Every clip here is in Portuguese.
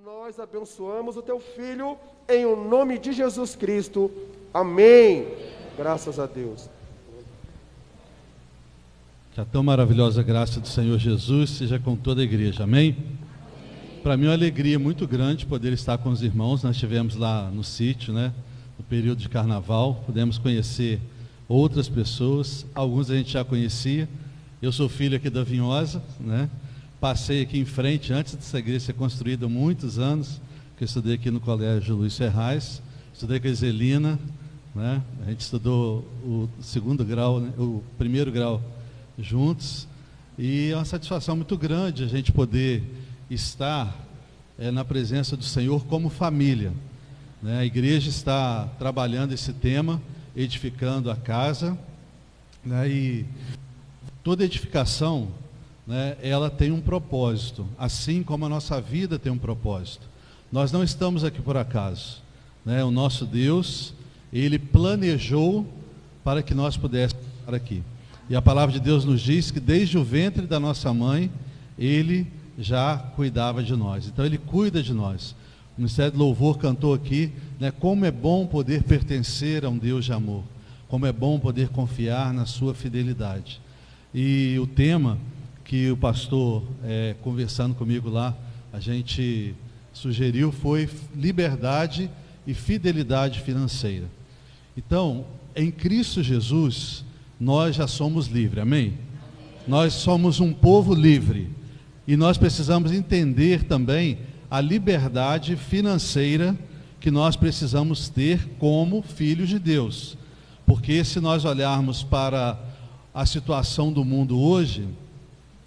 Nós abençoamos o teu filho em o nome de Jesus Cristo. Amém. Graças a Deus. Que a tão maravilhosa graça do Senhor Jesus seja com toda a igreja. Amém? Para mim é uma alegria muito grande poder estar com os irmãos. Nós estivemos lá no sítio, no período de carnaval. Pudemos conhecer outras pessoas. Alguns a gente já conhecia. Eu sou filho aqui da Vinhosa, Passei aqui em frente, antes dessa igreja ser construída há muitos anos, que eu estudei aqui no Colégio Luiz Ferraz, estudei com a Zelina, A gente estudou o segundo grau, o primeiro grau juntos, e é uma satisfação muito grande a gente poder estar na presença do Senhor como família. A igreja está trabalhando esse tema, edificando a casa, e toda edificação, ela tem um propósito, assim como a nossa vida tem um propósito. Nós não estamos aqui por acaso, O nosso Deus, Ele planejou para que nós pudéssemos estar aqui. E a palavra de Deus nos diz que desde o ventre da nossa mãe, Ele já cuidava de nós. Então Ele cuida de nós. O Ministério do Louvor cantou aqui, como é bom poder pertencer a um Deus de amor, como é bom poder confiar na sua fidelidade. E o tema que o pastor, conversando comigo lá, a gente sugeriu foi liberdade e fidelidade financeira. Então, em Cristo Jesus, nós já somos livres, amém? Nós somos um povo livre, e nós precisamos entender também a liberdade financeira que nós precisamos ter como filhos de Deus, porque se nós olharmos para a situação do mundo hoje,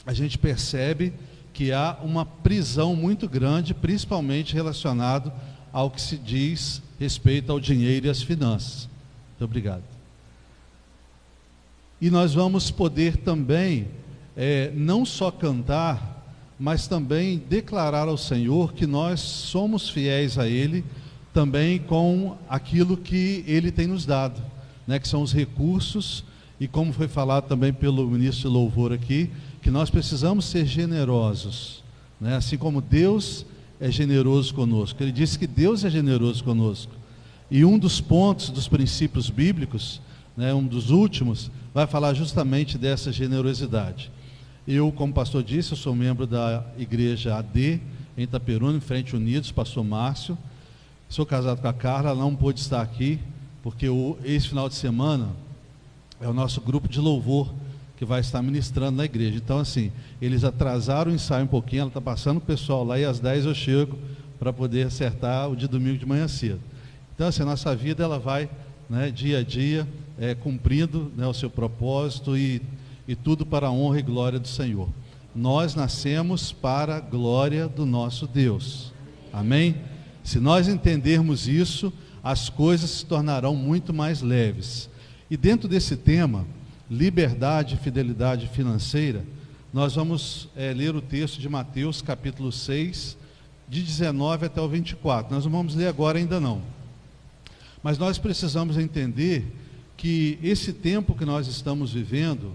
a gente percebe que há uma prisão muito grande, principalmente relacionado ao que se diz respeito ao dinheiro e às finanças. Muito obrigado. E nós vamos poder também, não só cantar, mas também declarar ao Senhor que nós somos fiéis a Ele, também com aquilo que Ele tem nos dado, que são os recursos, e como foi falado também pelo ministro de louvor aqui, que nós precisamos ser generosos, assim como Deus é generoso conosco. Ele disse que Deus é generoso conosco. E um dos pontos, dos princípios bíblicos, um dos últimos, vai falar justamente dessa generosidade. Eu, como pastor disse, eu sou membro da igreja AD, em Itaperuna, em Frente Unidos, pastor Márcio. Sou casado com a Carla, ela não pôde estar aqui, porque esse final de semana é o nosso grupo de louvor que vai estar ministrando na igreja. Então, assim, eles atrasaram o ensaio um pouquinho, ela está passando o pessoal lá, e às 10 eu chego para poder acertar o de domingo de manhã cedo. Então, assim, a nossa vida, ela vai, dia a dia, cumprindo o seu propósito, e tudo para a honra e glória do Senhor. Nós nascemos para a glória do nosso Deus. Amém? Se nós entendermos isso, as coisas se tornarão muito mais leves. E dentro desse tema, liberdade e fidelidade financeira, nós vamos ler o texto de Mateus capítulo 6, de 19 até o 24. Nós não vamos ler agora ainda não. Mas nós precisamos entender que esse tempo que nós estamos vivendo,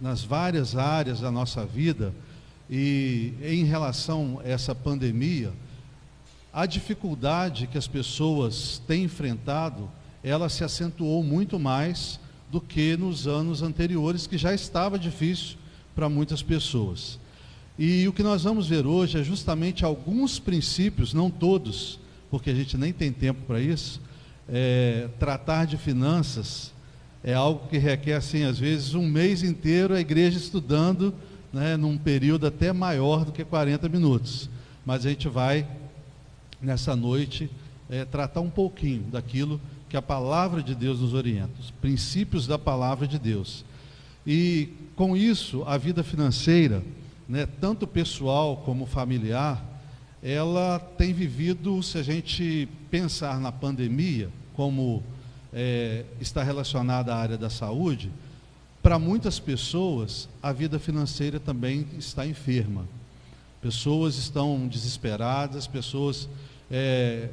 nas várias áreas da nossa vida, e em relação a essa pandemia, a dificuldade que as pessoas têm enfrentado, ela se acentuou muito mais do que nos anos anteriores, que já estava difícil para muitas pessoas. E o que nós vamos ver hoje é justamente alguns princípios, não todos, porque a gente nem tem tempo para isso. Tratar de finanças é algo que requer, assim, às vezes um mês inteiro a igreja estudando, num período até maior do que 40 minutos. Mas a gente vai, nessa noite, tratar um pouquinho daquilo que a palavra de Deus nos orienta, os princípios da palavra de Deus. E com isso, a vida financeira, tanto pessoal como familiar, ela tem vivido, se a gente pensar na pandemia, como está relacionada à área da saúde, para muitas pessoas, a vida financeira também está enferma. Pessoas estão desesperadas, pessoas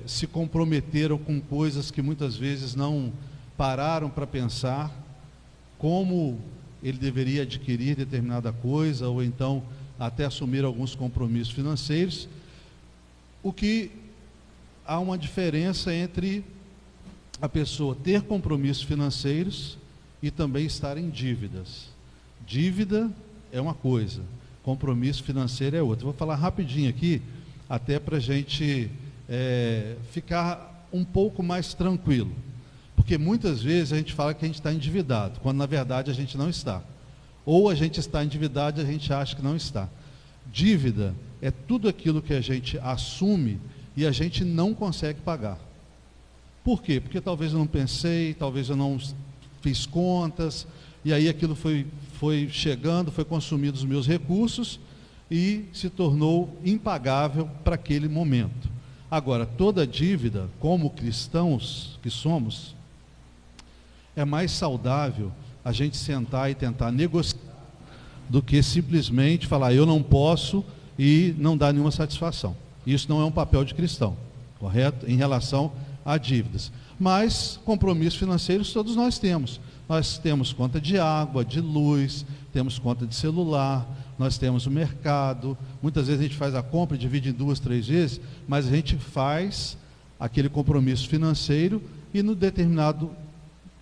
se comprometeram com coisas que muitas vezes não pararam para pensar como ele deveria adquirir determinada coisa, ou então até assumir alguns compromissos financeiros. o que há uma diferença entre a pessoa ter compromissos financeiros e também estar em dívidas. Dívida é uma coisa, compromisso financeiro é outra. Vou falar rapidinho aqui, até para a gente ficar um pouco mais tranquilo. Porque muitas vezes a gente fala que a gente está endividado, quando na verdade a gente não está. Ou a gente está endividado e a gente acha que não está. Dívida é tudo aquilo que a gente assume e a gente não consegue pagar. Por quê? Porque talvez eu não pensei, talvez eu não fiz contas, e aí aquilo foi chegando, foi consumindo os meus recursos e se tornou impagável para aquele momento. Agora, toda dívida, como cristãos que somos, é mais saudável a gente sentar e tentar negociar do que simplesmente falar, eu não posso, e não dar nenhuma satisfação. Isso não é um papel de cristão, correto? Em relação a dívidas. Mas compromissos financeiros todos nós temos. Nós temos conta de água, de luz, temos conta de celular, nós temos o mercado. Muitas vezes a gente faz a compra e divide em 2, 3 vezes, mas a gente faz aquele compromisso financeiro e no determinado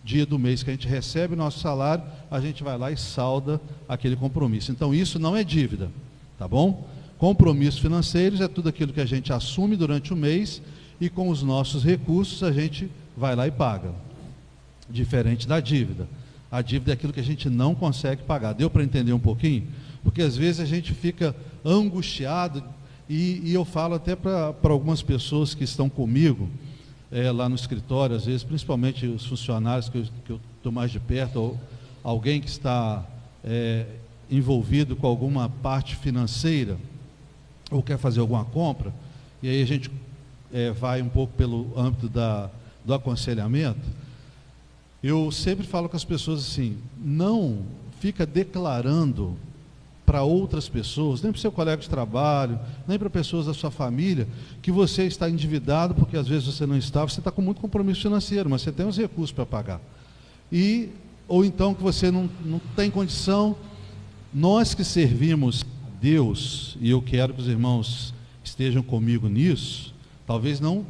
dia do mês que a gente recebe o nosso salário, a gente vai lá e salda aquele compromisso. Então isso não é dívida, tá bom? Compromissos financeiros é tudo aquilo que a gente assume durante o mês e com os nossos recursos a gente vai lá e paga. Diferente da dívida. A dívida é aquilo que a gente não consegue pagar. Deu para entender um pouquinho? Porque às vezes a gente fica angustiado e eu falo até para algumas pessoas que estão comigo lá no escritório, às vezes, principalmente os funcionários que eu estou mais de perto, ou alguém que está envolvido com alguma parte financeira ou quer fazer alguma compra, e aí a gente vai um pouco pelo âmbito do aconselhamento. Eu sempre falo com as pessoas assim, não fica declarando para outras pessoas, nem para o seu colega de trabalho, nem para pessoas da sua família, que você está endividado, porque às vezes você não está, você está com muito compromisso financeiro, mas você tem os recursos para pagar. Ou então que você não tem condição. Nós que servimos a Deus, e eu quero que os irmãos estejam comigo nisso, talvez não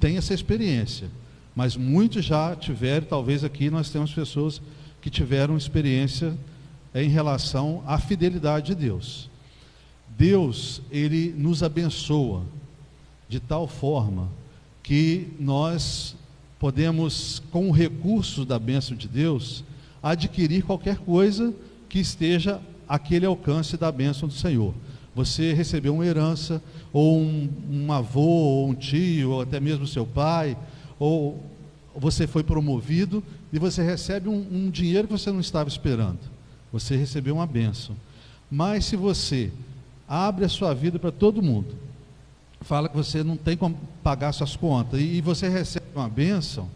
tenham essa experiência, mas muitos já tiveram, talvez aqui nós temos pessoas que tiveram experiência em relação à fidelidade de Deus. Deus, Ele nos abençoa de tal forma que nós podemos, com o recurso da bênção de Deus, adquirir qualquer coisa que esteja àquele alcance da bênção do Senhor. Você recebeu uma herança, ou um avô, ou um tio, ou até mesmo seu pai, ou você foi promovido e você recebe um dinheiro que você não estava esperando. Você recebeu uma bênção. Mas se você abre a sua vida para todo mundo, fala que você não tem como pagar suas contas, e você recebe uma bênção,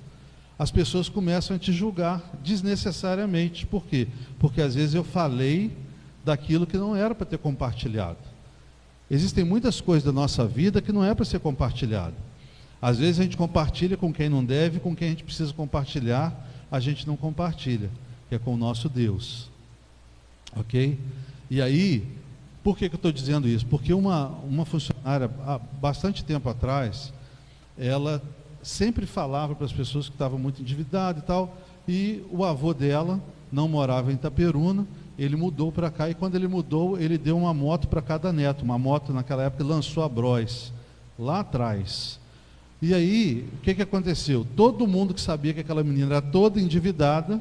as pessoas começam a te julgar desnecessariamente. Por quê? Porque às vezes eu falei daquilo que não era para ter compartilhado. Existem muitas coisas da nossa vida que não é para ser compartilhado. Às vezes a gente compartilha com quem não deve, com quem a gente precisa compartilhar, a gente não compartilha, que é com o nosso Deus. Ok? E aí, por que eu estou dizendo isso? Porque uma funcionária, há bastante tempo atrás, ela sempre falava para as pessoas que estavam muito endividadas e tal, e o avô dela não morava em Itaperuna, ele mudou para cá, e quando ele mudou, ele deu uma moto para cada neto. Uma moto, naquela época, lançou a Bros, lá atrás. E aí, o que aconteceu? Todo mundo que sabia que aquela menina era toda endividada,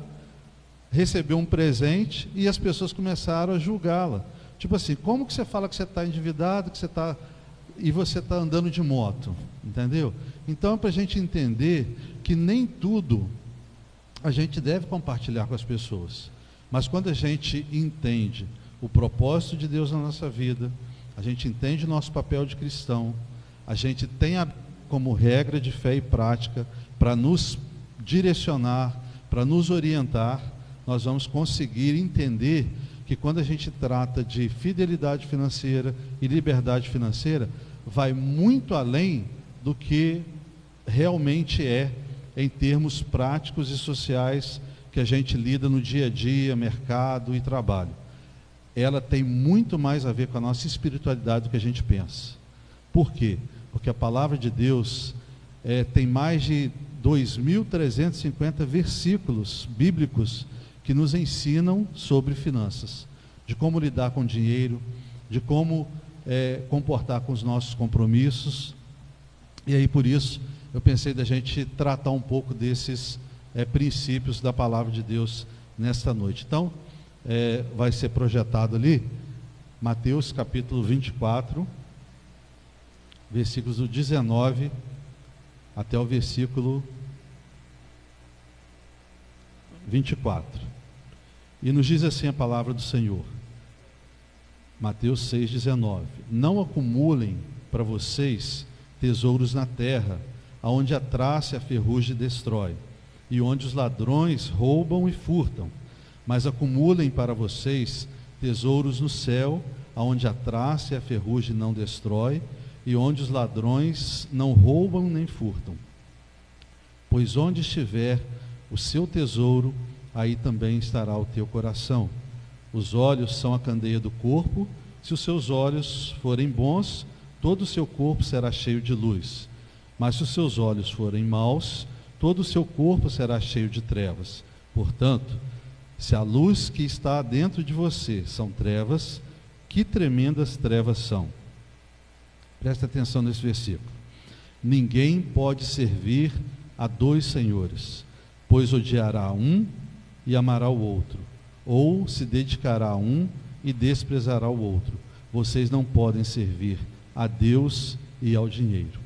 recebeu um presente e as pessoas começaram a julgá-la. Tipo assim, como que você fala que você está endividado, e você está andando de moto? Entendeu? Então é para a gente entender que nem tudo a gente deve compartilhar com as pessoas. Mas quando a gente entende o propósito de Deus na nossa vida, a gente entende o nosso papel de cristão, a gente tem como regra de fé e prática para nos direcionar, para nos orientar, nós vamos conseguir entender que quando a gente trata de fidelidade financeira e liberdade financeira, vai muito além do que realmente é em termos práticos e sociais que a gente lida no dia a dia, mercado e trabalho. Ela tem muito mais a ver com a nossa espiritualidade do que a gente pensa. Por quê? porque a palavra de Deus tem mais de 2.350 versículos bíblicos que nos ensinam sobre finanças, de como lidar com dinheiro, de como comportar com os nossos compromissos. E aí, por isso, eu pensei da gente tratar um pouco desses princípios da palavra de Deus nesta noite. Então, vai ser projetado ali, Mateus capítulo 24, versículos do 19 até o versículo 24. E nos diz assim a palavra do Senhor. Mateus 6,19. Não acumulem para vocês tesouros na terra, aonde a traça e a ferrugem destrói, e onde os ladrões roubam e furtam. Mas acumulem para vocês tesouros no céu, aonde a traça e a ferrugem não destrói, e onde os ladrões não roubam nem furtam. Pois onde estiver o seu tesouro, aí também estará o teu coração. Os olhos são a candeia do corpo. Se os seus olhos forem bons, todo o seu corpo será cheio de luz. Mas se os seus olhos forem maus, todo o seu corpo será cheio de trevas. Portanto, se a luz que está dentro de você são trevas, que tremendas trevas são. Presta atenção nesse versículo. Ninguém pode servir a dois senhores, pois odiará um e amará o outro, ou se dedicará a um e desprezará o outro. Vocês não podem servir a Deus e ao dinheiro.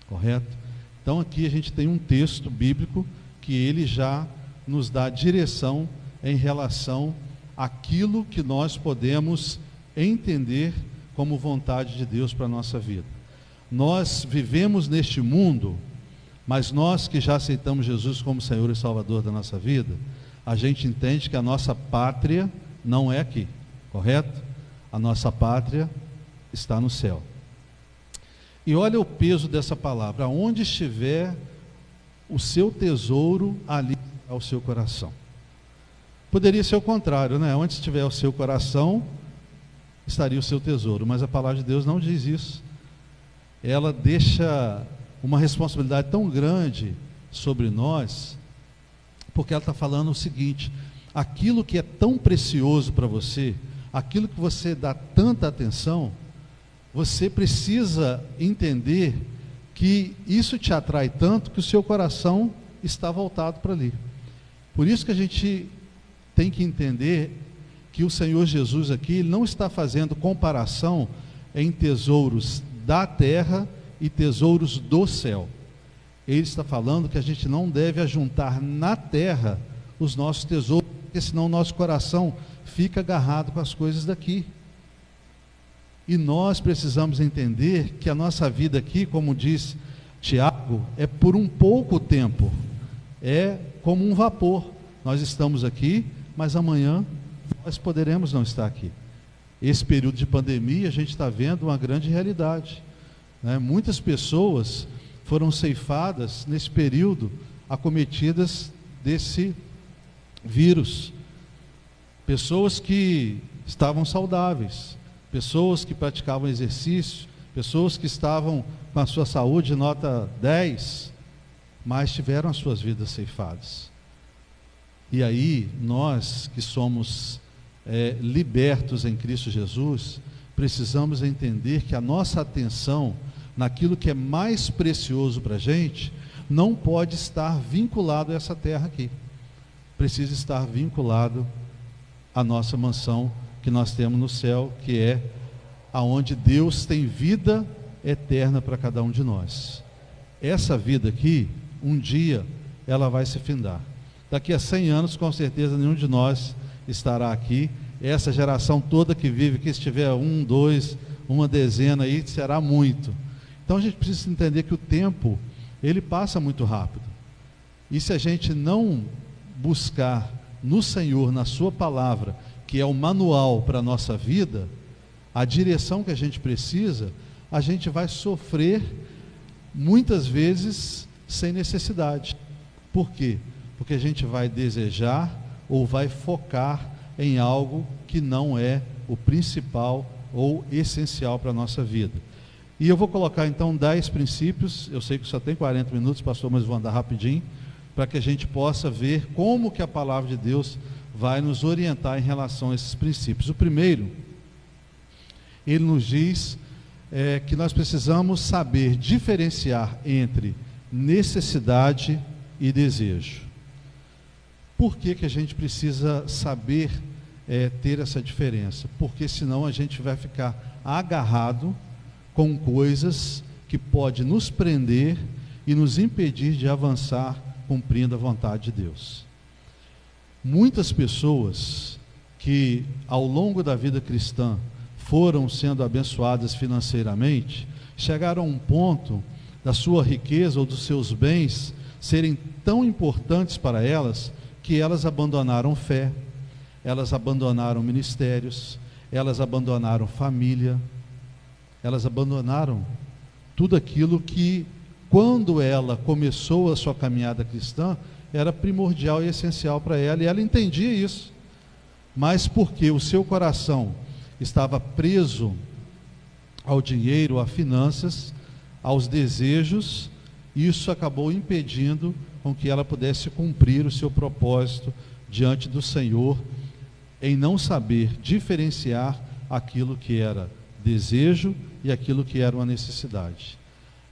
Correto? Então aqui a gente tem um texto bíblico que ele já nos dá direção em relação àquilo que nós podemos entender como vontade de Deus para a nossa vida. Nós vivemos neste mundo, mas nós que já aceitamos Jesus como Senhor e Salvador da nossa vida, a gente entende que a nossa pátria não é aqui, correto? A nossa pátria está no céu. E olha o peso dessa palavra: aonde estiver o seu tesouro, ali está o seu coração. Poderia ser o contrário, né? Onde estiver o seu coração, estaria o seu tesouro, mas a palavra de Deus não diz isso. Ela deixa uma responsabilidade tão grande sobre nós, porque ela está falando o seguinte: aquilo que é tão precioso para você, aquilo que você dá tanta atenção, você precisa entender que isso te atrai tanto que o seu coração está voltado para ali. Por isso que a gente tem que entender que o Senhor Jesus aqui não está fazendo comparação em tesouros da terra e tesouros do céu. Ele está falando que a gente não deve ajuntar na terra os nossos tesouros, porque senão o nosso coração fica agarrado com as coisas daqui. E nós precisamos entender que a nossa vida aqui, como diz Tiago, é por um pouco tempo, é como um vapor. Nós estamos aqui, mas amanhã nós poderemos não estar aqui. Esse período de pandemia, a gente está vendo uma grande realidade, né? Muitas pessoas foram ceifadas nesse período, acometidas desse vírus. Pessoas que estavam saudáveis, pessoas que praticavam exercício, pessoas que estavam com a sua saúde nota 10, mas tiveram as suas vidas ceifadas. E aí, nós que somos libertos em Cristo Jesus, precisamos entender que a nossa atenção naquilo que é mais precioso para a gente, não pode estar vinculado a essa terra aqui. Precisa estar vinculado à nossa mansão que nós temos no céu, que é aonde Deus tem vida eterna para cada um de nós. Essa vida aqui, um dia, ela vai se findar. Daqui a 100 anos, com certeza, nenhum de nós estará aqui. Essa geração toda que vive, que estiver 1, 2, uma dezena aí, será muito. Então a gente precisa entender que o tempo, ele passa muito rápido. E se a gente não buscar no Senhor, na sua palavra, que é o manual para a nossa vida, a direção que a gente precisa, a gente vai sofrer muitas vezes sem necessidade. Por quê? Porque a gente vai desejar ou vai focar em algo que não é o principal ou essencial para a nossa vida. E eu vou colocar então 10 princípios, eu sei que só tem 40 minutos, pastor, mas vou andar rapidinho, para que a gente possa ver como que a palavra de Deus vai nos orientar em relação a esses princípios. O primeiro, ele nos diz que nós precisamos saber diferenciar entre necessidade e desejo. Por que que a gente precisa saber ter essa diferença? Porque senão a gente vai ficar agarrado com coisas que pode nos prender e nos impedir de avançar cumprindo a vontade de Deus. Muitas pessoas que ao longo da vida cristã foram sendo abençoadas financeiramente, chegaram a um ponto da sua riqueza ou dos seus bens serem tão importantes para elas, que elas abandonaram fé, elas abandonaram ministérios, elas abandonaram família, elas abandonaram tudo aquilo que, quando ela começou a sua caminhada cristã, era primordial e essencial para ela, e ela entendia isso, mas porque o seu coração estava preso ao dinheiro, a finanças, aos desejos, isso acabou impedindo com que ela pudesse cumprir o seu propósito diante do Senhor, em não saber diferenciar aquilo que era desejo e aquilo que era uma necessidade.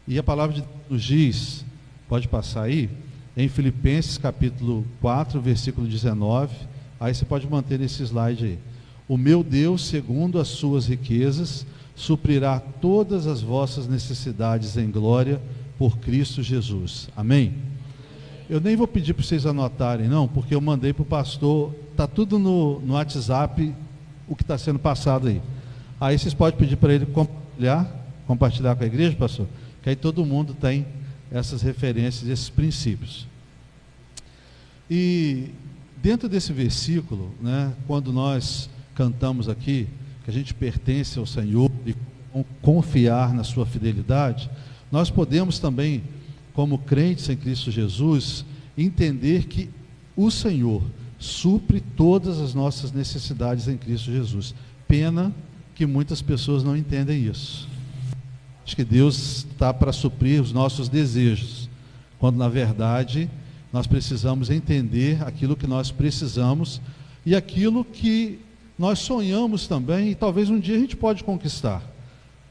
E a palavra de Deus nos diz, pode passar aí, em Filipenses capítulo 4, versículo 19, aí você pode manter esse slide aí. O meu Deus, segundo as suas riquezas, suprirá todas as vossas necessidades em glória por Cristo Jesus. Amém? Eu nem vou pedir para vocês anotarem, não, porque eu mandei para o pastor, está tudo no WhatsApp, o que está sendo passado aí. Aí vocês podem pedir para ele compartilhar com a igreja, pastor, que aí todo mundo tem essas referências, esses princípios. E dentro desse versículo, né, quando nós cantamos aqui, que a gente pertence ao Senhor e confiar na sua fidelidade, nós podemos também, como crentes em Cristo Jesus, entender que o Senhor supre todas as nossas necessidades em Cristo Jesus. Pena que muitas pessoas não entendem isso. Acho que Deus está para suprir os nossos desejos, quando na verdade nós precisamos entender aquilo que nós precisamos e aquilo que nós sonhamos também, e talvez um dia a gente pode conquistar.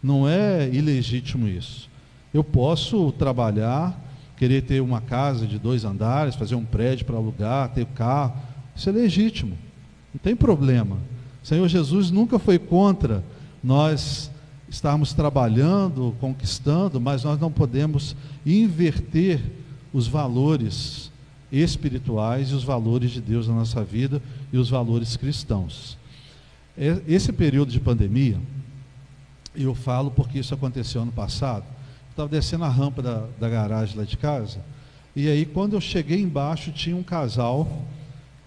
Não é ilegítimo isso. Eu posso trabalhar, querer ter uma casa de 2 andares, fazer um prédio para alugar, ter carro, isso é legítimo, não tem problema. O Senhor Jesus nunca foi contra nós estarmos trabalhando, conquistando, mas nós não podemos inverter os valores espirituais e os valores de Deus na nossa vida e os valores cristãos. Esse período de pandemia, eu falo porque isso aconteceu ano passado. Eu estava descendo a rampa da garagem lá de casa, e aí quando eu cheguei embaixo tinha um casal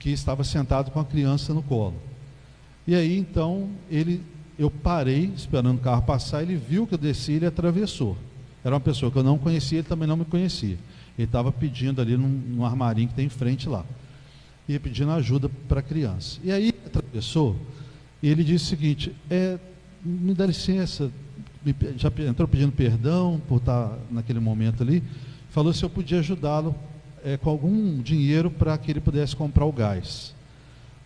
que estava sentado com a criança no colo. E aí então eu parei esperando o carro passar, ele viu que eu desci, ele atravessou. Era uma pessoa que eu não conhecia, ele também não me conhecia. Ele estava pedindo ali num armarinho que tem em frente lá, e pedindo ajuda para a criança. E aí atravessou, e ele disse o seguinte: me dá licença, já entrou pedindo perdão por estar naquele momento ali, falou se eu podia ajudá-lo com algum dinheiro para que ele pudesse comprar o gás.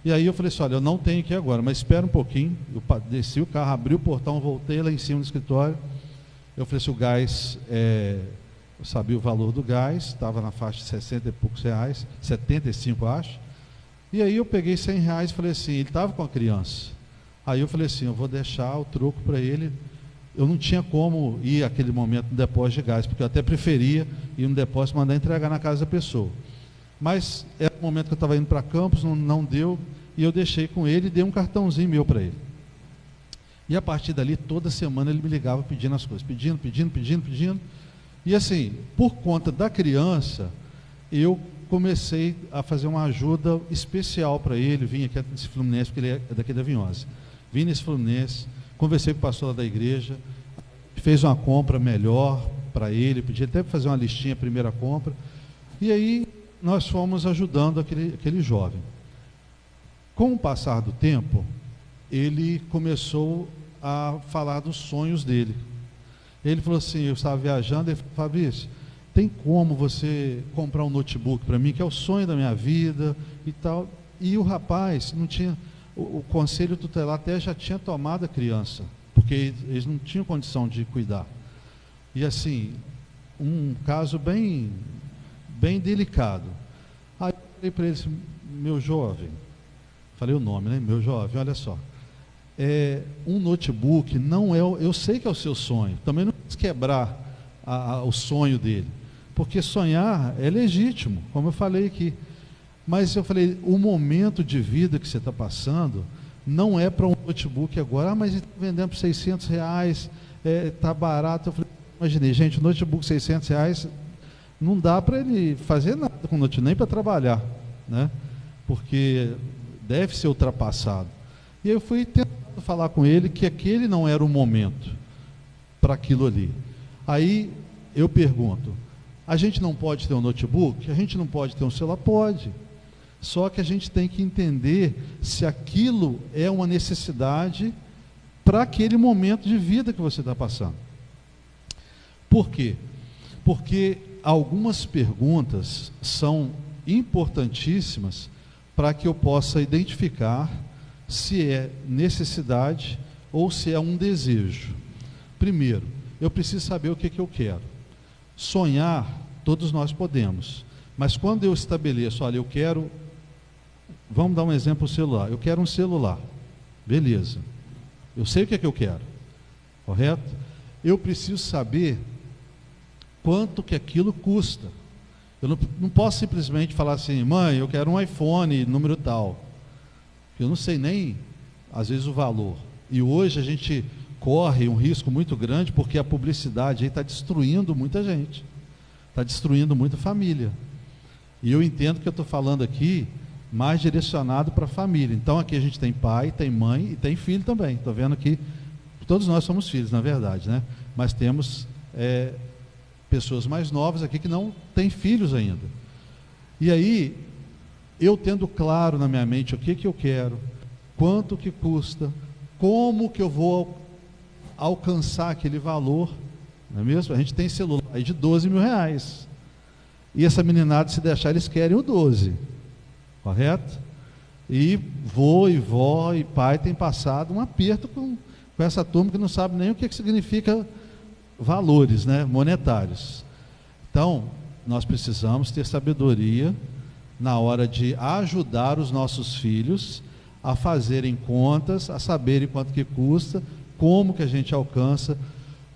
E aí eu falei assim: olha, eu não tenho aqui agora, mas espera um pouquinho. Eu desci o carro, abri o portão, voltei lá em cima do escritório. Eu falei assim: o gás, eu sabia o valor do gás, estava na faixa de 60 e poucos reais, 75 acho. E aí eu peguei 100 reais e falei assim, ele estava com a criança. Aí eu falei assim: eu vou deixar o troco para ele. Eu não tinha como ir àquele momento no depósito de gás, porque eu até preferia ir no depósito e mandar entregar na casa da pessoa. Mas era o momento que eu estava indo para Campos, não deu, e eu deixei com ele e dei um cartãozinho meu para ele. E a partir dali, toda semana ele me ligava pedindo as coisas, pedindo. E assim, por conta da criança, eu comecei a fazer uma ajuda especial para ele. Vim aqui nesse Fluminense, porque ele é daqui da Vinhosa. Vim nesse Fluminense, conversei com o pastor lá da igreja, fez uma compra melhor para ele, pedi até para fazer uma listinha, primeira compra, e aí nós fomos ajudando aquele jovem. Com o passar do tempo, ele começou a falar dos sonhos dele. Ele falou assim, eu estava viajando, ele falou, Fabrício, tem como você comprar um notebook para mim, que é o sonho da minha vida e tal. E o rapaz não tinha, o conselho tutelar até já tinha tomado a criança, porque eles não tinham condição de cuidar. E assim, um caso bem delicado. Aí eu falei para ele assim, meu jovem, falei o nome, né? Meu jovem, olha só, um notebook não é, eu sei que é o seu sonho, também não quis quebrar o sonho dele, porque sonhar é legítimo, como eu falei aqui, mas eu falei, o momento de vida que você está passando não é para um notebook agora, mas está vendendo por R$600, está barato. Eu falei, imaginei, gente, o notebook R$600 não dá para ele fazer nada com o notebook, nem para trabalhar, né? Porque deve ser ultrapassado. E eu fui tentando falar com ele que aquele não era o momento para aquilo ali. Aí eu pergunto, a gente não pode ter um notebook? A gente não pode ter um celular? Pode. Só que a gente tem que entender se aquilo é uma necessidade para aquele momento de vida que você está passando. Por quê? Porque algumas perguntas são importantíssimas para que eu possa identificar se é necessidade ou se é um desejo. Primeiro, eu preciso saber o que eu quero. Sonhar, todos nós podemos, mas quando eu estabeleço, olha, eu quero, vamos dar um exemplo, o celular, eu quero um celular, beleza, eu sei o que eu quero, correto? Eu preciso saber quanto que aquilo custa. Eu não posso simplesmente falar assim, mãe, eu quero um iPhone número tal. Eu não sei nem, às vezes, o valor. E hoje a gente corre um risco muito grande, porque a publicidade está destruindo muita gente, está destruindo muita família. E eu entendo que eu estou falando aqui mais direcionado para a família. Então aqui a gente tem pai, tem mãe e tem filho também. Estou vendo aqui, todos nós somos filhos, na verdade, né? Mas temos pessoas mais novas aqui que não têm filhos ainda. E aí, eu tendo claro na minha mente o que eu quero, quanto que custa, como que eu vou alcançar aquele valor, não é mesmo? A gente tem celular aí de R$12.000. E essa meninada, se deixar, eles querem o 12, correto? E vô e vó e pai tem passado um aperto com essa turma que não sabe nem o que significa valores, né, monetários. Então, nós precisamos ter sabedoria na hora de ajudar os nossos filhos a fazerem contas, a saberem quanto que custa, como que a gente alcança.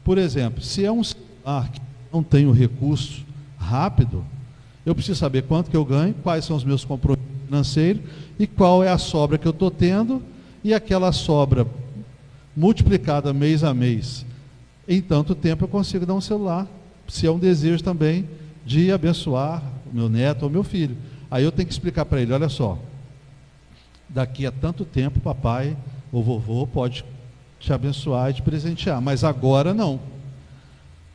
Por exemplo, se é um celular que não tem o recurso rápido, eu preciso saber quanto que eu ganho, quais são os meus compromissos financeiros e qual é a sobra que eu estou tendo, e aquela sobra multiplicada mês a mês, em tanto tempo eu consigo dar um celular, se é um desejo também de abençoar o meu neto ou meu filho. Aí eu tenho que explicar para ele, olha só, daqui a tanto tempo papai ou vovô pode te abençoar e te presentear, mas agora não.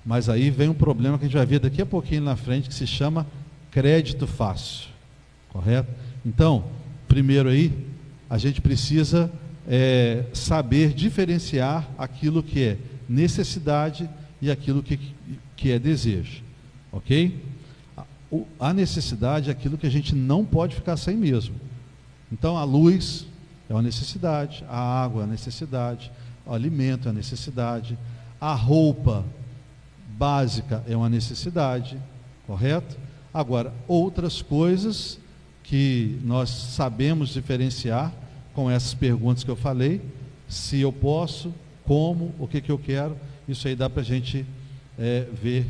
Mas aí vem um problema que a gente vai ver daqui a pouquinho na frente, que se chama crédito fácil, correto? Então, primeiro aí, a gente precisa saber diferenciar aquilo que é necessidade e aquilo que é desejo, ok? A necessidade é aquilo que a gente não pode ficar sem mesmo. Então a luz é uma necessidade, a água é uma necessidade, o alimento é uma necessidade, a roupa básica é uma necessidade, correto? Agora, outras coisas que nós sabemos diferenciar com essas perguntas que eu falei, se eu posso, como, o que eu quero, isso aí dá para a gente ver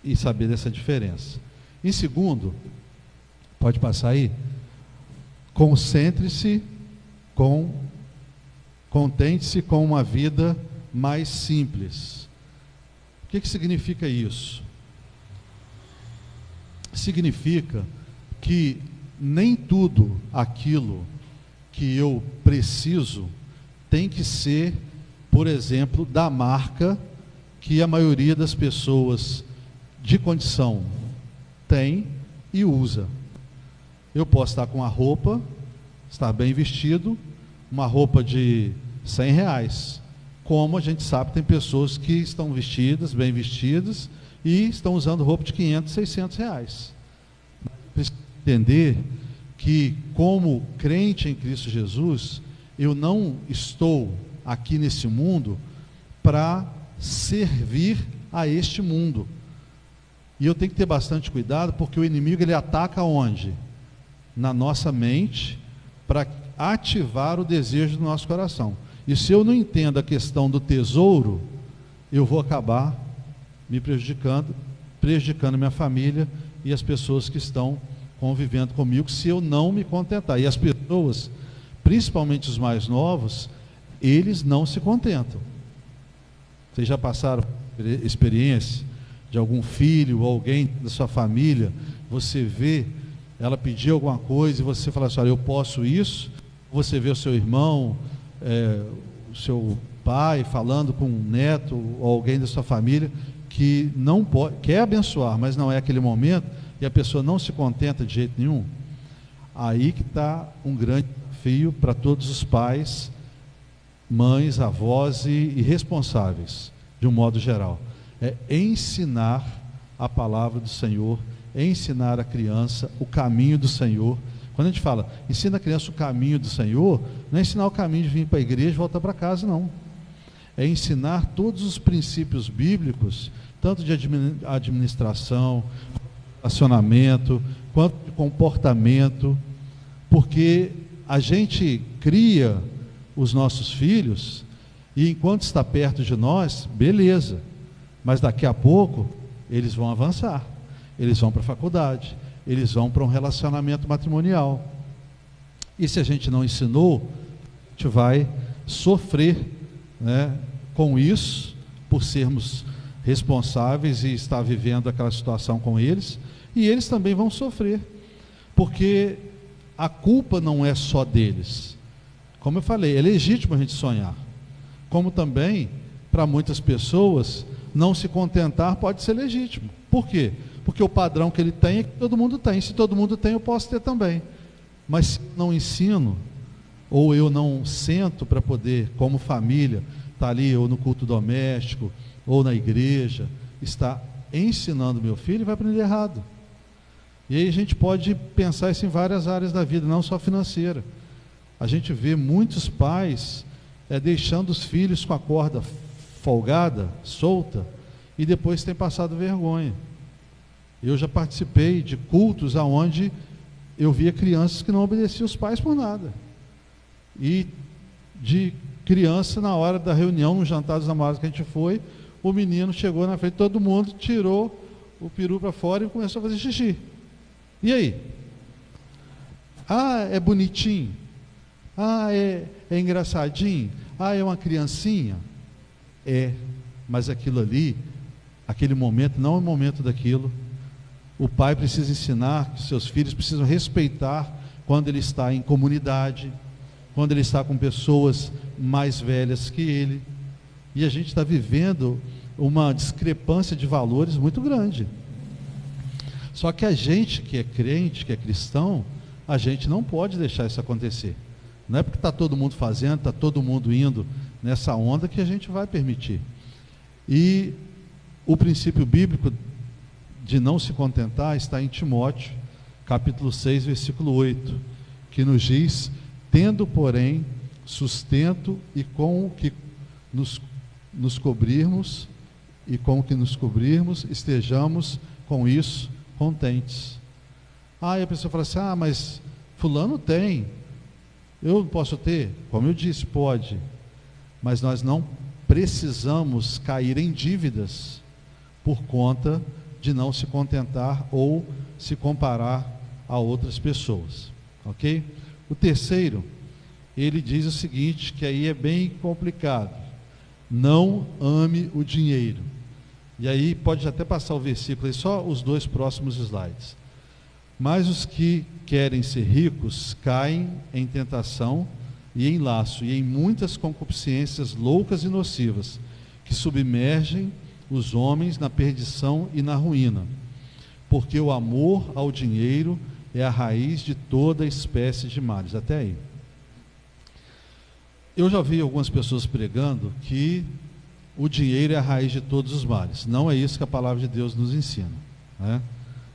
e saber dessa diferença. Em segundo, pode passar aí, contente-se com uma vida mais simples. O que significa isso? Significa que nem tudo aquilo que eu preciso tem que ser, por exemplo, da marca que a maioria das pessoas de condição tem e usa. Eu posso estar com a roupa, estar bem vestido, uma roupa de R$100, como a gente sabe, tem pessoas que estão vestidas, bem vestidas, e estão usando roupa de 500, 600 reais. Precisa entender que, como crente em Cristo Jesus, eu não estou aqui nesse mundo para servir a este mundo. E eu tenho que ter bastante cuidado, porque o inimigo, ele ataca onde? Na nossa mente, para ativar o desejo do nosso coração. E se eu não entendo a questão do tesouro, eu vou acabar me prejudicando minha família e as pessoas que estão convivendo comigo, se eu não me contentar. E as pessoas, principalmente os mais novos, eles não se contentam. Vocês já passaram experiência de algum filho ou alguém da sua família, você vê ela pedir alguma coisa e você fala assim, olha, eu posso isso? Você vê o seu irmão, o seu pai falando com um neto ou alguém da sua família que não pode, quer abençoar, mas não é aquele momento, e a pessoa não se contenta de jeito nenhum. Aí que está um grande desafio para todos os pais, mães, avós e responsáveis, de um modo geral. É ensinar a palavra do Senhor, ensinar a criança o caminho do Senhor. Quando a gente fala, ensina a criança o caminho do Senhor, não é ensinar o caminho de vir para a igreja e voltar para casa, não. É ensinar todos os princípios bíblicos, tanto de administração, relacionamento, quanto de comportamento, porque a gente cria os nossos filhos, e enquanto está perto de nós, beleza, mas daqui a pouco eles vão avançar, eles vão para a faculdade, eles vão para um relacionamento matrimonial, e se a gente não ensinou, a gente vai sofrer, né, com isso, por sermos responsáveis e estar vivendo aquela situação com eles, e eles também vão sofrer, porque a culpa não é só deles. Como eu falei, é legítimo a gente sonhar, como também, para muitas pessoas, não se contentar pode ser legítimo. Por quê? Porque o padrão que ele tem é que todo mundo tem. Se todo mundo tem, eu posso ter também. Mas se eu não ensino, ou eu não sento para poder, como família, estar ali ou no culto doméstico, ou na igreja, estar ensinando meu filho, vai aprender errado. E aí a gente pode pensar isso em várias áreas da vida, não só financeira. A gente vê muitos pais deixando os filhos com a corda folgada, solta, e depois tem passado vergonha. Eu já participei de cultos onde eu via crianças que não obedeciam os pais por nada. E de criança, na hora da reunião, no jantar dos namorados que a gente foi, o menino chegou na frente de todo mundo, tirou o peru para fora e começou a fazer xixi. E aí? Ah, é bonitinho. Ah, é engraçadinho. Ah, é uma criancinha. É, mas aquilo ali, aquele momento, não é o momento daquilo. O pai precisa ensinar que seus filhos precisam respeitar quando ele está em comunidade, quando ele está com pessoas mais velhas que ele. E a gente está vivendo uma discrepância de valores muito grande. Só que a gente que é crente, que é cristão, a gente não pode deixar isso acontecer. Não é porque está todo mundo fazendo, está todo mundo indo nessa onda que a gente vai permitir. E o princípio bíblico de não se contentar está em Timóteo, capítulo 6, versículo 8, que nos diz, tendo, porém, sustento e com o que nos cobrirmos, e com o que nos cobrirmos, estejamos com isso contentes. Aí a pessoa fala assim, mas fulano tem, eu posso ter? Como eu disse, pode, mas nós não precisamos cair em dívidas por conta de não se contentar ou se comparar a outras pessoas, ok? O terceiro, ele diz o seguinte, que aí é bem complicado, não ame o dinheiro. E aí pode até passar o versículo aí, só os 2 próximos slides. Mas os que querem ser ricos caem em tentação e em laço e em muitas concupiscências loucas e nocivas, que submergem os homens na perdição e na ruína, porque o amor ao dinheiro é a raiz de toda espécie de males. Até aí. Eu já vi algumas pessoas pregando que o dinheiro é a raiz de todos os males. Não é isso que a palavra de Deus nos ensina, né?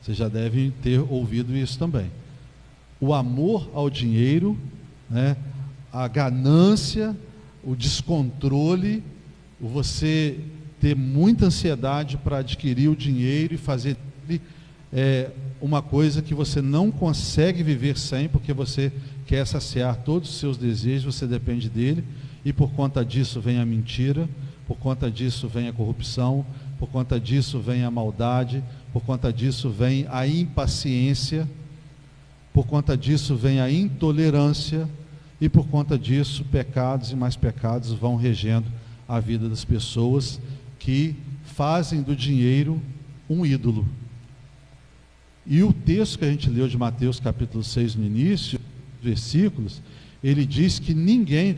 Vocês já devem ter ouvido isso também. O amor ao dinheiro, né, a ganância, o descontrole, você ter muita ansiedade para adquirir o dinheiro e fazer uma coisa que você não consegue viver sem, porque você quer saciar todos os seus desejos, você depende dele, e por conta disso vem a mentira, por conta disso vem a corrupção, por conta disso vem a maldade, por conta disso vem a impaciência, por conta disso vem a intolerância, e por conta disso pecados e mais pecados vão regendo a vida das pessoas que fazem do dinheiro um ídolo. E o texto que a gente leu de Mateus capítulo 6 no início, versículos, ele diz que ninguém,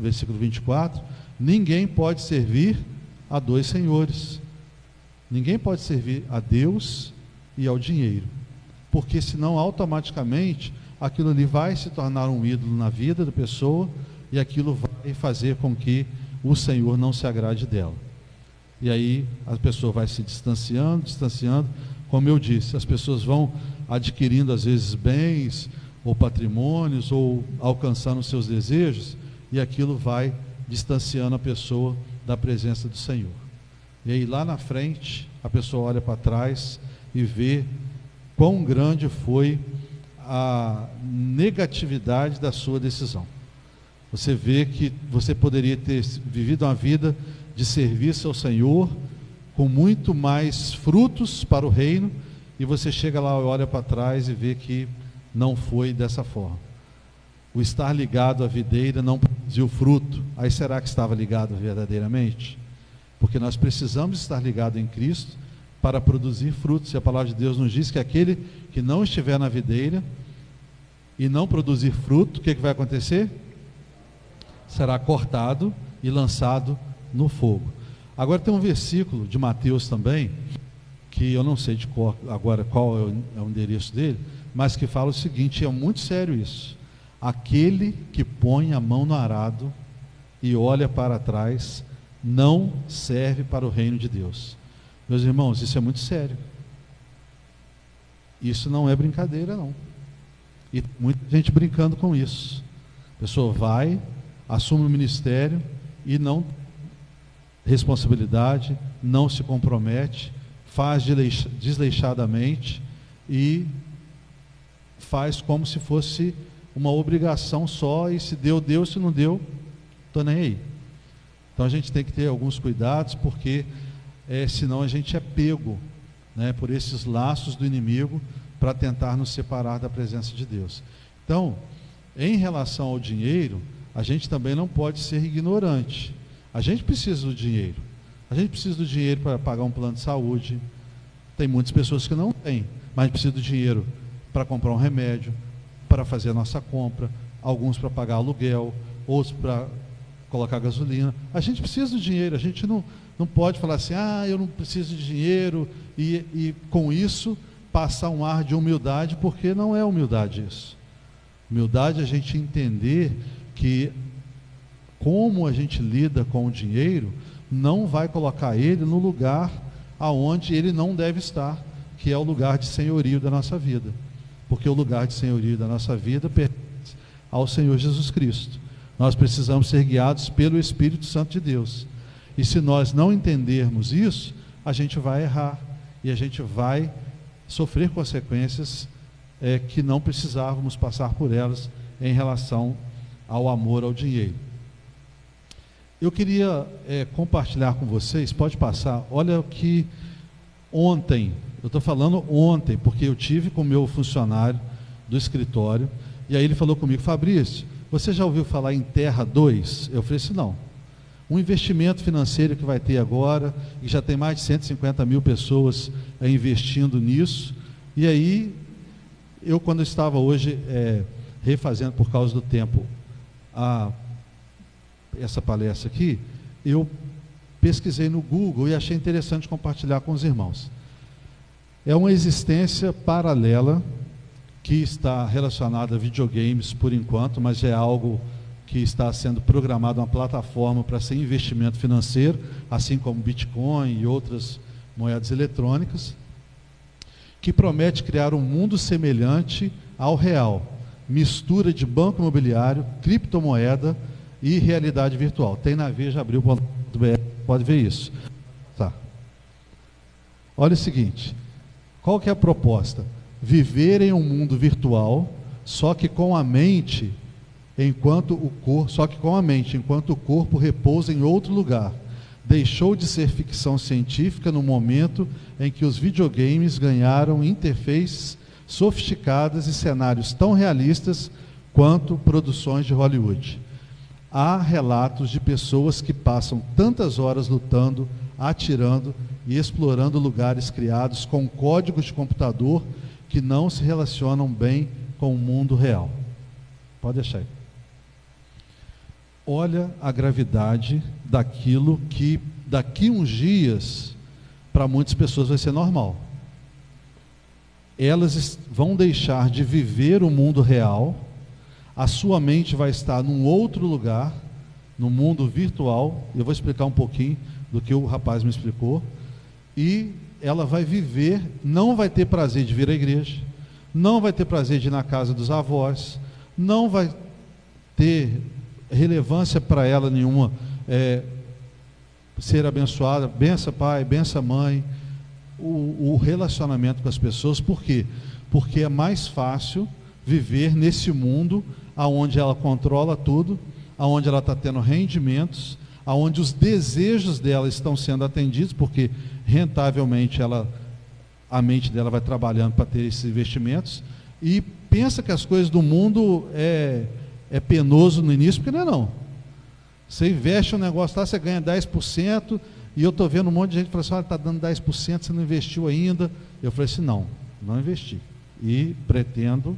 versículo 24, ninguém pode servir a dois senhores. Ninguém pode servir a Deus e ao dinheiro, porque senão automaticamente aquilo ali vai se tornar um ídolo na vida da pessoa e aquilo vai fazer com que o Senhor não se agrade dela. E aí a pessoa vai se distanciando, como eu disse, as pessoas vão adquirindo às vezes bens ou patrimônios ou alcançando seus desejos e aquilo vai distanciando a pessoa da presença do Senhor. E aí lá na frente a pessoa olha para trás e vê quão grande foi a negatividade da sua decisão. Você vê que você poderia ter vivido uma vida de serviço ao Senhor, com muito mais frutos para o reino, e você chega lá, olha para trás e vê que não foi dessa forma. O estar ligado à videira não produziu fruto. Aí será que estava ligado verdadeiramente? Porque nós precisamos estar ligados em Cristo para produzir frutos. E a palavra de Deus nos diz que aquele que não estiver na videira e não produzir fruto, o que vai acontecer? Será cortado e lançado no fogo. Agora tem um versículo de Mateus também, que eu não sei de cor agora qual é o endereço dele, mas que fala o seguinte, é muito sério isso: aquele que põe a mão no arado e olha para trás não serve para o reino de Deus. Meus irmãos, isso é muito sério. Isso não é brincadeira, não. E muita gente brincando com isso. A pessoa vai, assume o ministério e não responsabilidade, não se compromete, faz desleixadamente e faz como se fosse uma obrigação só, e se deu, deu, se não deu, estou nem aí. Então a gente tem que ter alguns cuidados, porque senão a gente é pego, né, por esses laços do inimigo para tentar nos separar da presença de Deus. Então, em relação ao dinheiro, a gente também não pode ser ignorante. A gente precisa do dinheiro. A gente precisa do dinheiro para pagar um plano de saúde. Tem muitas pessoas que não têm, mas a gente precisa do dinheiro para comprar um remédio, para fazer a nossa compra, alguns para pagar aluguel, outros para colocar gasolina. A gente precisa do dinheiro. A gente não pode falar assim, eu não preciso de dinheiro, e com isso passar um ar de humildade, porque não é humildade isso. Humildade é a gente entender que como a gente lida com o dinheiro não vai colocar ele no lugar aonde ele não deve estar, que é o lugar de senhorio da nossa vida, porque o lugar de senhorio da nossa vida pertence ao Senhor Jesus Cristo. Nós precisamos ser guiados pelo Espírito Santo de Deus, e se nós não entendermos isso, a gente vai errar, e a gente vai sofrer consequências que não precisávamos passar por elas em relação ao amor ao dinheiro. Eu queria compartilhar com vocês, pode passar, olha o que ontem, eu estou falando ontem, porque eu tive com o meu funcionário do escritório, e aí ele falou comigo, Fabrício, você já ouviu falar em Terra 2? Eu falei assim, não. Um investimento financeiro que vai ter agora, e já tem mais de 150 mil pessoas investindo nisso, e aí, eu quando estava hoje refazendo por causa do tempo essa palestra aqui, eu pesquisei no Google e achei interessante compartilhar com os irmãos. É uma existência paralela que está relacionada a videogames por enquanto, mas é algo que está sendo programada uma plataforma para ser investimento financeiro, assim como Bitcoin e outras moedas eletrônicas, que promete criar um mundo semelhante ao real, mistura de banco imobiliário, criptomoeda e realidade virtual. Tem na veja.abril.br, pode ver isso. Tá. Olha o seguinte, qual que é a proposta? Viver em um mundo virtual, só que com a mente, enquanto o corpo repousa em outro lugar. Deixou de ser ficção científica no momento em que os videogames ganharam interfaces sofisticadas e cenários tão realistas quanto produções de Hollywood. Há relatos de pessoas que passam tantas horas lutando, atirando e explorando lugares criados com códigos de computador que não se relacionam bem com o mundo real. Pode deixar aí. Olha a gravidade daquilo que daqui uns dias para muitas pessoas vai ser normal. Elas vão deixar de viver o mundo real, a sua mente vai estar num outro lugar, no mundo virtual. Eu vou explicar um pouquinho do que o rapaz me explicou, e ela vai viver, não vai ter prazer de vir à igreja, não vai ter prazer de ir na casa dos avós, não vai ter relevância para ela nenhuma ser abençoada, bença pai, bença mãe, o relacionamento com as pessoas. Por quê? Porque é mais fácil viver nesse mundo onde ela controla tudo, onde ela está tendo rendimentos, onde os desejos dela estão sendo atendidos, porque rentavelmente a mente dela vai trabalhando para ter esses investimentos, e pensa que as coisas do mundo é penoso no início, porque não é não. Você investe um negócio lá, você ganha 10%, e eu estou vendo um monte de gente falando assim, olha, está dando 10%, você não investiu ainda. Eu falei assim, não investi. E pretendo,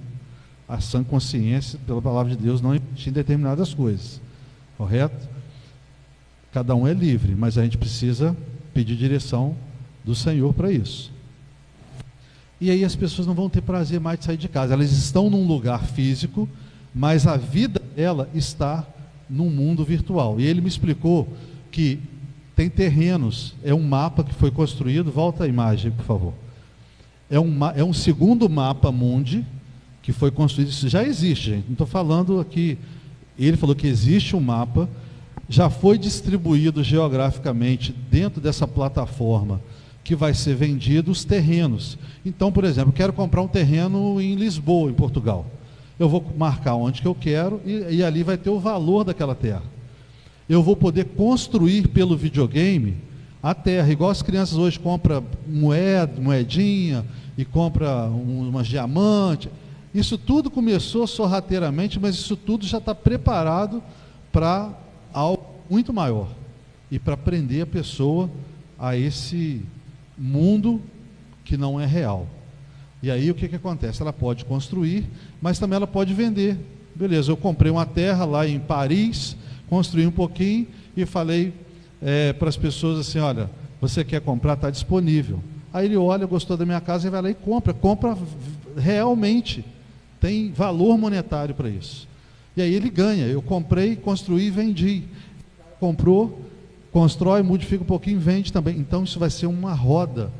a sã consciência, pela palavra de Deus, não investir em determinadas coisas. Correto? Cada um é livre, mas a gente precisa pedir direção do Senhor para isso. E aí as pessoas não vão ter prazer mais de sair de casa. Elas estão num lugar físico, mas a vida dela está num mundo virtual. E ele me explicou que tem terrenos, é um mapa que foi construído, volta a imagem, por favor. É um segundo mapa mundi que foi construído, isso já existe, gente, não estou falando aqui, ele falou que existe um mapa, já foi distribuído geograficamente dentro dessa plataforma, que vai ser vendido os terrenos. Então, por exemplo, eu quero comprar um terreno em Lisboa, em Portugal. Eu vou marcar onde que eu quero e ali vai ter o valor daquela terra. Eu vou poder construir pelo videogame a terra, igual as crianças hoje compram moedinha e compram umas diamantes. Isso tudo começou sorrateiramente, mas isso tudo já está preparado para algo muito maior e para prender a pessoa a esse mundo que não é real. E aí o que acontece? Ela pode construir, mas também ela pode vender. Beleza, eu comprei uma terra lá em Paris, construí um pouquinho e falei para as pessoas assim, olha, você quer comprar? Está disponível. Aí ele olha, gostou da minha casa e vai lá e compra realmente, tem valor monetário para isso. E aí ele ganha, eu comprei, construí e vendi. Comprou, constrói, modifica um pouquinho, vende também. Então isso vai ser uma roda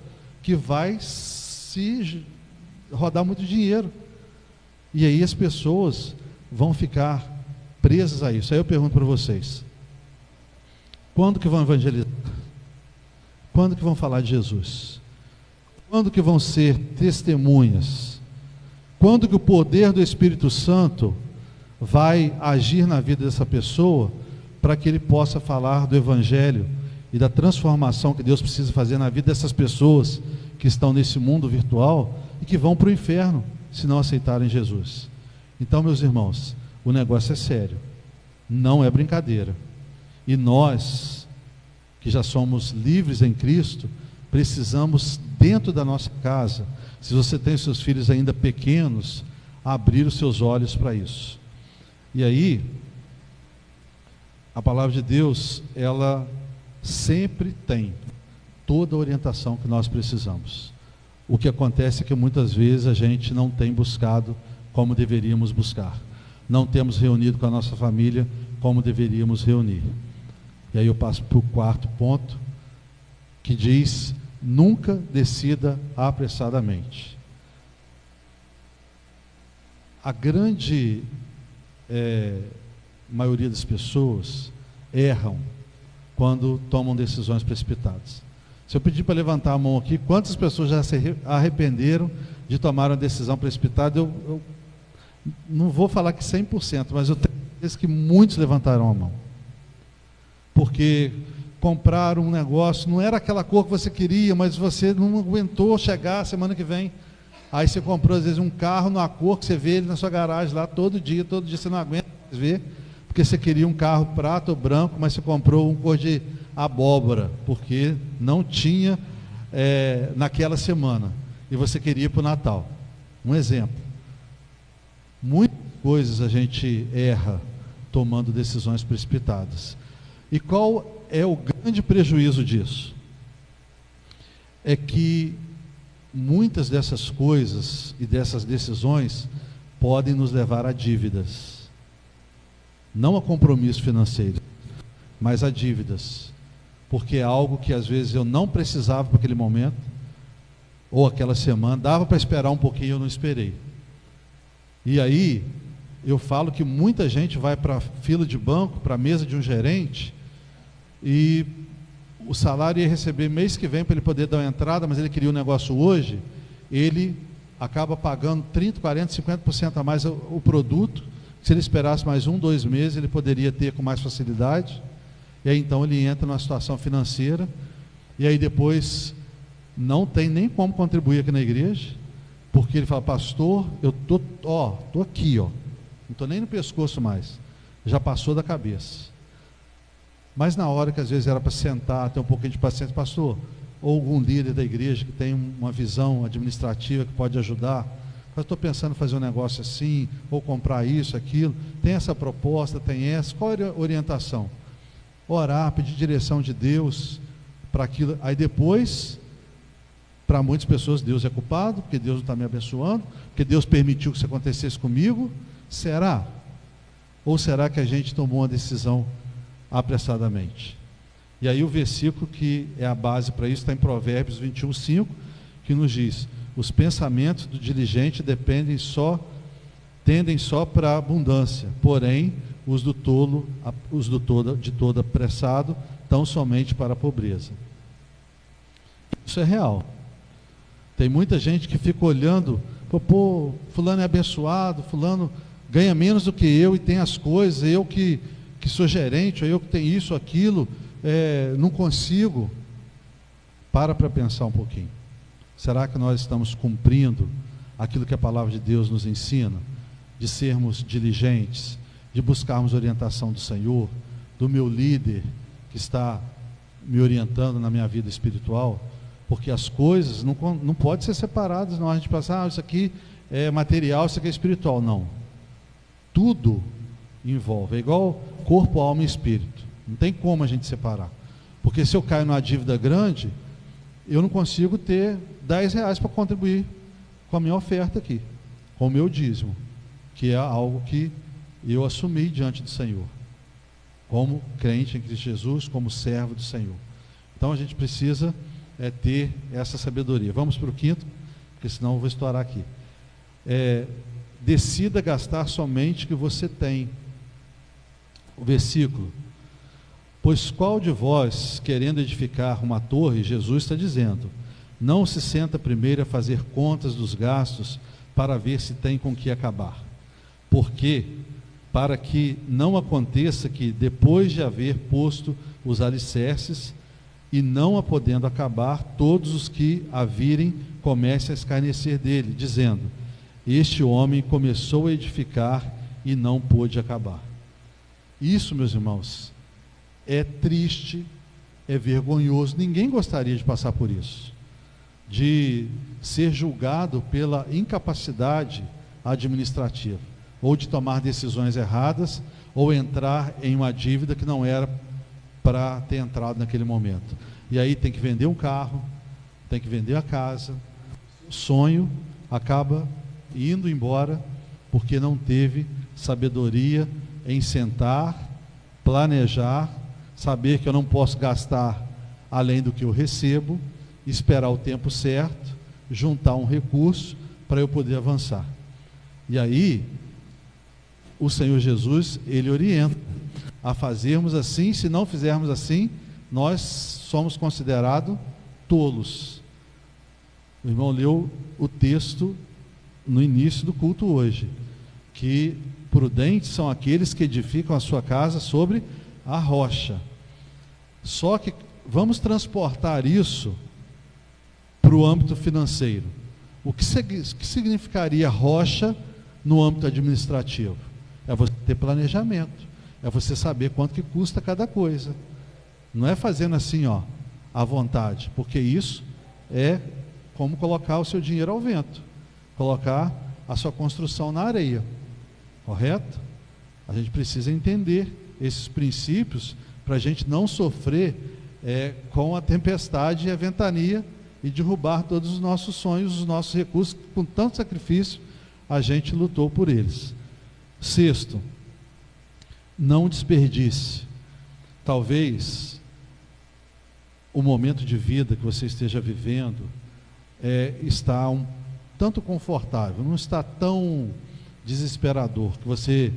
que vai se rodar muito dinheiro. E aí as pessoas vão ficar presas a isso. Aí eu pergunto para vocês, quando que vão evangelizar? Quando que vão falar de Jesus? Quando que vão ser testemunhas? Quando que o poder do Espírito Santo vai agir na vida dessa pessoa para que ele possa falar do Evangelho e da transformação que Deus precisa fazer na vida dessas pessoas que estão nesse mundo virtual e que vão para o inferno se não aceitarem Jesus? Então, meus irmãos, o negócio é sério, não é brincadeira. E nós, que já somos livres em Cristo, precisamos, dentro da nossa casa, se você tem seus filhos ainda pequenos, abrir os seus olhos para isso. E aí, a palavra de Deus, ela sempre tem toda a orientação que nós precisamos. O que acontece é que muitas vezes a gente não tem buscado como deveríamos buscar. não temos reunido com a nossa família como deveríamos reunir. E aí eu passo para o quarto ponto, que diz: nunca decida apressadamente. A grande maioria das pessoas erram quando tomam decisões precipitadas. Se eu pedir para levantar a mão aqui, quantas pessoas já se arrependeram de tomar uma decisão precipitada? Eu não vou falar que 100%, mas eu tenho certeza que muitos levantaram a mão. Porque compraram um negócio, não era aquela cor que você queria, mas você não aguentou chegar semana que vem. Aí você comprou, às vezes, um carro numa cor que você vê ele na sua garagem lá todo dia você não aguenta mais ver, porque você queria um carro prata ou branco, mas você comprou um cor de abóbora, porque não tinha naquela semana, e você queria ir para o Natal. Um exemplo. Muitas coisas a gente erra tomando decisões precipitadas. E qual é o grande prejuízo disso? É que muitas dessas coisas e dessas decisões podem nos levar a dívidas. Não a compromisso financeiro, mas a dívidas. Porque é algo que às vezes eu não precisava para aquele momento, ou aquela semana, dava para esperar um pouquinho e eu não esperei. E aí, eu falo que muita gente vai para a fila de banco, para a mesa de um gerente, e o salário ia receber mês que vem para ele poder dar uma entrada, mas ele queria um negócio hoje, ele acaba pagando 30%, 40%, 50% a mais o produto. Se ele esperasse mais 1, 2 meses, ele poderia ter com mais facilidade. E aí então ele entra numa situação financeira, e aí depois não tem nem como contribuir aqui na igreja, porque ele fala: pastor, eu tô aqui, não estou nem no pescoço mais, já passou da cabeça. Mas na hora que às vezes era para sentar, ter um pouquinho de paciência, pastor, ou algum líder da igreja que tem uma visão administrativa que pode ajudar, mas estou pensando em fazer um negócio assim, ou comprar isso, aquilo, tem essa proposta, tem essa, qual é a orientação? Orar, pedir direção de Deus para aquilo. Aí depois, para muitas pessoas, Deus é culpado, porque Deus não está me abençoando, porque Deus permitiu que isso acontecesse comigo. Será? Ou será que a gente tomou uma decisão apressadamente? E aí o versículo que é a base para isso está em Provérbios 21:5, que nos diz: os pensamentos do diligente tendem só para a abundância, porém os do tolo, de todo apressado, tão somente para a pobreza. Isso é real. Tem muita gente que fica olhando: pô, fulano é abençoado, fulano ganha menos do que eu e tem as coisas, eu que sou gerente, eu que tenho isso, aquilo, não consigo. Para pensar um pouquinho. Será que nós estamos cumprindo aquilo que a palavra de Deus nos ensina? De sermos diligentes, de buscarmos orientação do Senhor, do meu líder que está me orientando na minha vida espiritual? Porque as coisas não podem ser separadas, não. A gente pensa: isso aqui é material, isso aqui é espiritual. Não. Tudo envolve. É igual corpo, alma e espírito. Não tem como a gente separar. Porque se eu caio numa dívida grande, eu não consigo ter R$10 para contribuir com a minha oferta aqui, com o meu dízimo, que é algo que eu assumi diante do Senhor, como crente em Cristo Jesus, como servo do Senhor. Então a gente precisa ter essa sabedoria. Vamos para o quinto, porque senão eu vou estourar aqui. Decida gastar somente o que você tem. O versículo: pois qual de vós, querendo edificar uma torre, Jesus está dizendo, não se senta primeiro a fazer contas dos gastos para ver se tem com que acabar? Porque, para que não aconteça que, depois de haver posto os alicerces, e não a podendo acabar, todos os que a virem comecem a escarnecer dele, dizendo: este homem começou a edificar e não pôde acabar. Isso, meus irmãos, é triste, é vergonhoso. Ninguém gostaria de passar por isso, de ser julgado pela incapacidade administrativa, ou de tomar decisões erradas, ou entrar em uma dívida que não era para ter entrado naquele momento. E aí tem que vender um carro, tem que vender a casa, o sonho acaba indo embora, porque não teve sabedoria em sentar, planejar, saber que eu não posso gastar além do que eu recebo, esperar o tempo certo, juntar um recurso para eu poder avançar. E aí, o Senhor Jesus, Ele orienta a fazermos assim. Se não fizermos assim, nós somos considerados tolos. O irmão leu o texto no início do culto hoje, que prudentes são aqueles que edificam a sua casa sobre a rocha. Só que vamos transportar isso para o âmbito financeiro. O que significaria rocha no âmbito administrativo? É você ter planejamento, é você saber quanto que custa cada coisa. Não é fazendo assim, ó, à vontade, porque isso é como colocar o seu dinheiro ao vento, colocar a sua construção na areia, correto? A gente precisa entender esses princípios para a gente não sofrer com a tempestade e a ventania e derrubar todos os nossos sonhos, os nossos recursos, com tanto sacrifício a gente lutou por eles. Sexto, não desperdice. Talvez o momento de vida que você esteja vivendo está um tanto confortável, não está tão desesperador, que você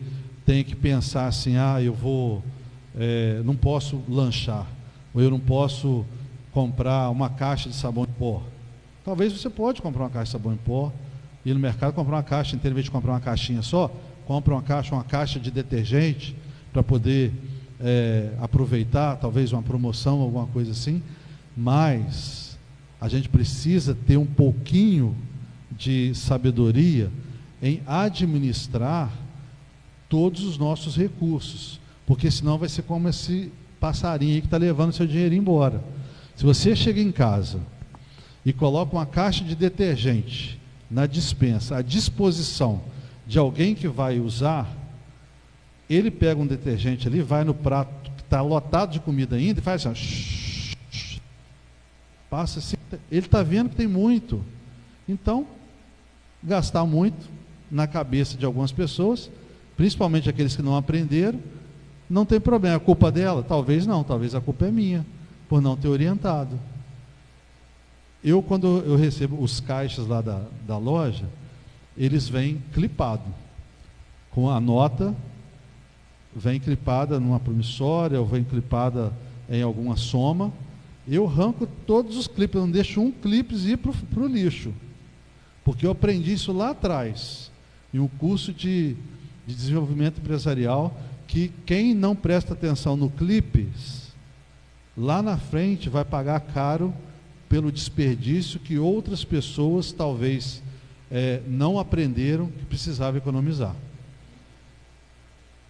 tem que pensar assim, não posso lanchar, ou eu não posso comprar uma caixa de sabão em pó. Talvez você pode comprar uma caixa de sabão em pó, ir no mercado comprar uma caixa, em vez de comprar uma caixinha só, compra uma caixa de detergente, para poder aproveitar, talvez uma promoção, alguma coisa assim. Mas a gente precisa ter um pouquinho de sabedoria em administrar todos os nossos recursos, porque senão vai ser como esse passarinho aí que está levando seu dinheiro embora. Se você chega em casa e coloca uma caixa de detergente na despensa, à disposição de alguém que vai usar, ele pega um detergente ali, vai no prato que está lotado de comida ainda e faz assim, passa assim, ele está vendo que tem muito. Então, gastar muito na cabeça de algumas pessoas, principalmente aqueles que não aprenderam, não tem problema. A culpa dela? Talvez não, talvez a culpa é minha, por não ter orientado. Quando eu recebo os caixas lá da loja, eles vêm clipado, com a nota, vem clipada numa promissória, ou vem clipada em alguma soma. Eu arranco todos os clipes, eu não deixo um clipe ir para o lixo, porque eu aprendi isso lá atrás, em um curso de desenvolvimento empresarial, que quem não presta atenção no clipes, lá na frente vai pagar caro pelo desperdício que outras pessoas talvez não aprenderam que precisava economizar.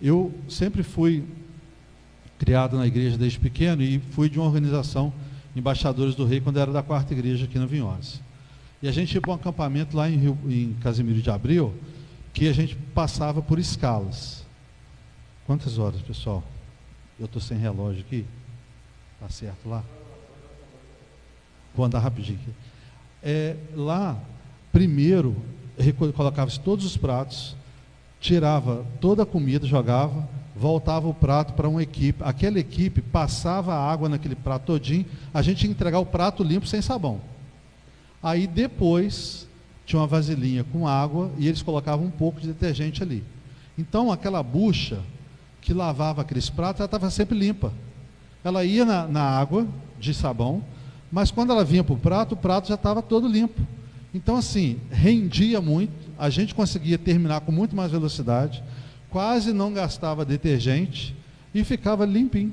Eu sempre fui criado na igreja desde pequeno e fui de uma organização, Embaixadores do Rei, quando era da 4ª igreja aqui na Vinhosa. E a gente ia para um acampamento lá em Casimiro de Abreu, que a gente passava por escalas. Quantas horas, pessoal? Eu estou sem relógio aqui. Está certo lá? Vou andar rapidinho aqui. Lá, primeiro, colocava-se todos os pratos, tirava toda a comida, jogava, voltava o prato para uma equipe. Aquela equipe passava água naquele prato todinho, a gente ia entregar o prato limpo sem sabão. Aí depois tinha uma vasilhinha com água e eles colocavam um pouco de detergente ali. Então aquela bucha que lavava aqueles pratos, ela estava sempre limpa. Ela ia na água de sabão, mas quando ela vinha para o prato já estava todo limpo. Então assim, rendia muito, a gente conseguia terminar com muito mais velocidade, quase não gastava detergente e ficava limpinho.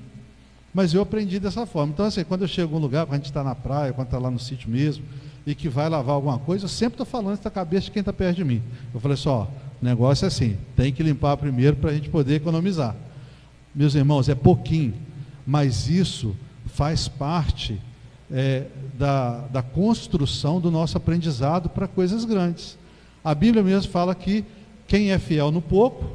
Mas eu aprendi dessa forma. Então assim, quando eu chego em algum lugar, quando a gente está na praia, quando está lá no sítio mesmo, e que vai lavar alguma coisa, eu sempre estou falando isso da cabeça de quem está perto de mim. Eu falei só, o negócio é assim, tem que limpar primeiro para a gente poder economizar. Meus irmãos, é pouquinho, mas isso faz parte da construção do nosso aprendizado para coisas grandes. A Bíblia mesmo fala que quem é fiel no pouco,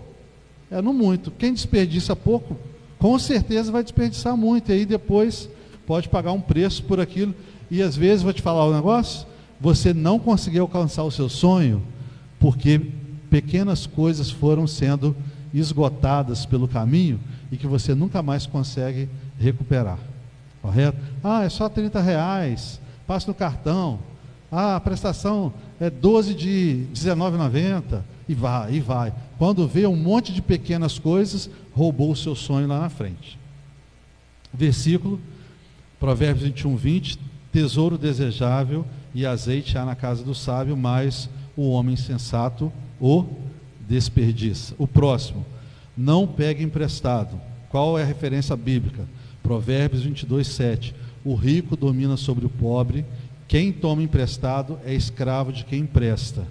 é no muito. Quem desperdiça pouco, com certeza vai desperdiçar muito, e aí depois pode pagar um preço por aquilo. E às vezes, vou te falar um negócio, você não conseguiu alcançar o seu sonho, porque pequenas coisas foram sendo esgotadas pelo caminho e que você nunca mais consegue recuperar. Correto? É só R$30, passa no cartão. A prestação é 12 de R$19,90 e vai. Quando vê um monte de pequenas coisas, roubou o seu sonho lá na frente. Versículo, Provérbios 21:20, tesouro desejável e azeite há na casa do sábio, mas o homem insensato o desperdiça. O próximo, não pegue emprestado. Qual é a referência bíblica? Provérbios 22:7, o rico domina sobre o pobre, quem toma emprestado é escravo de quem empresta.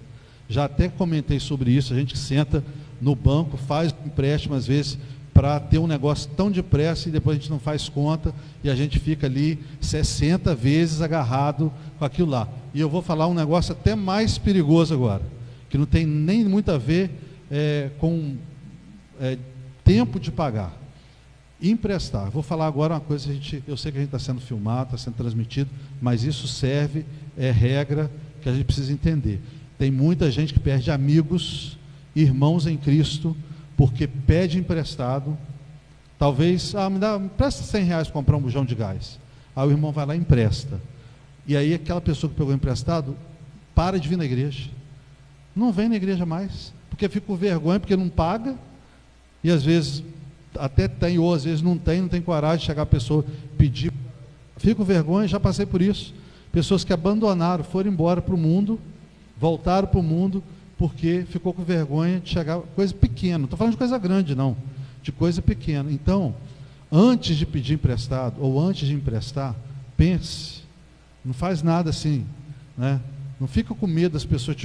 Já até comentei sobre isso, a gente senta no banco, faz empréstimo às vezes para ter um negócio tão depressa e depois a gente não faz conta e a gente fica ali 60 vezes agarrado com aquilo lá. E eu vou falar um negócio até mais perigoso agora, que não tem nem muito a ver com tempo de pagar. Emprestar. Vou falar agora uma coisa, eu sei que a gente está sendo filmado, está sendo transmitido, mas isso serve, é regra que a gente precisa entender. Tem muita gente que perde amigos, irmãos em Cristo, porque pede emprestado. Talvez, me empresta R$100 para comprar um bujão de gás. Aí o irmão vai lá e empresta. E aí aquela pessoa que pegou emprestado, para de vir na igreja. Não vem na igreja mais, porque fica com vergonha, porque não paga, e às vezes até tem, ou às vezes não tem coragem de chegar a pessoa pedir. Fico com vergonha, já passei por isso. Pessoas que abandonaram, foram embora para o mundo, voltaram para o mundo, porque ficou com vergonha de chegar, coisa pequena, não estou falando de coisa grande não, de coisa pequena. Então, antes de pedir emprestado, ou antes de emprestar, pense, não faz nada assim, né? Não fica com medo das pessoas,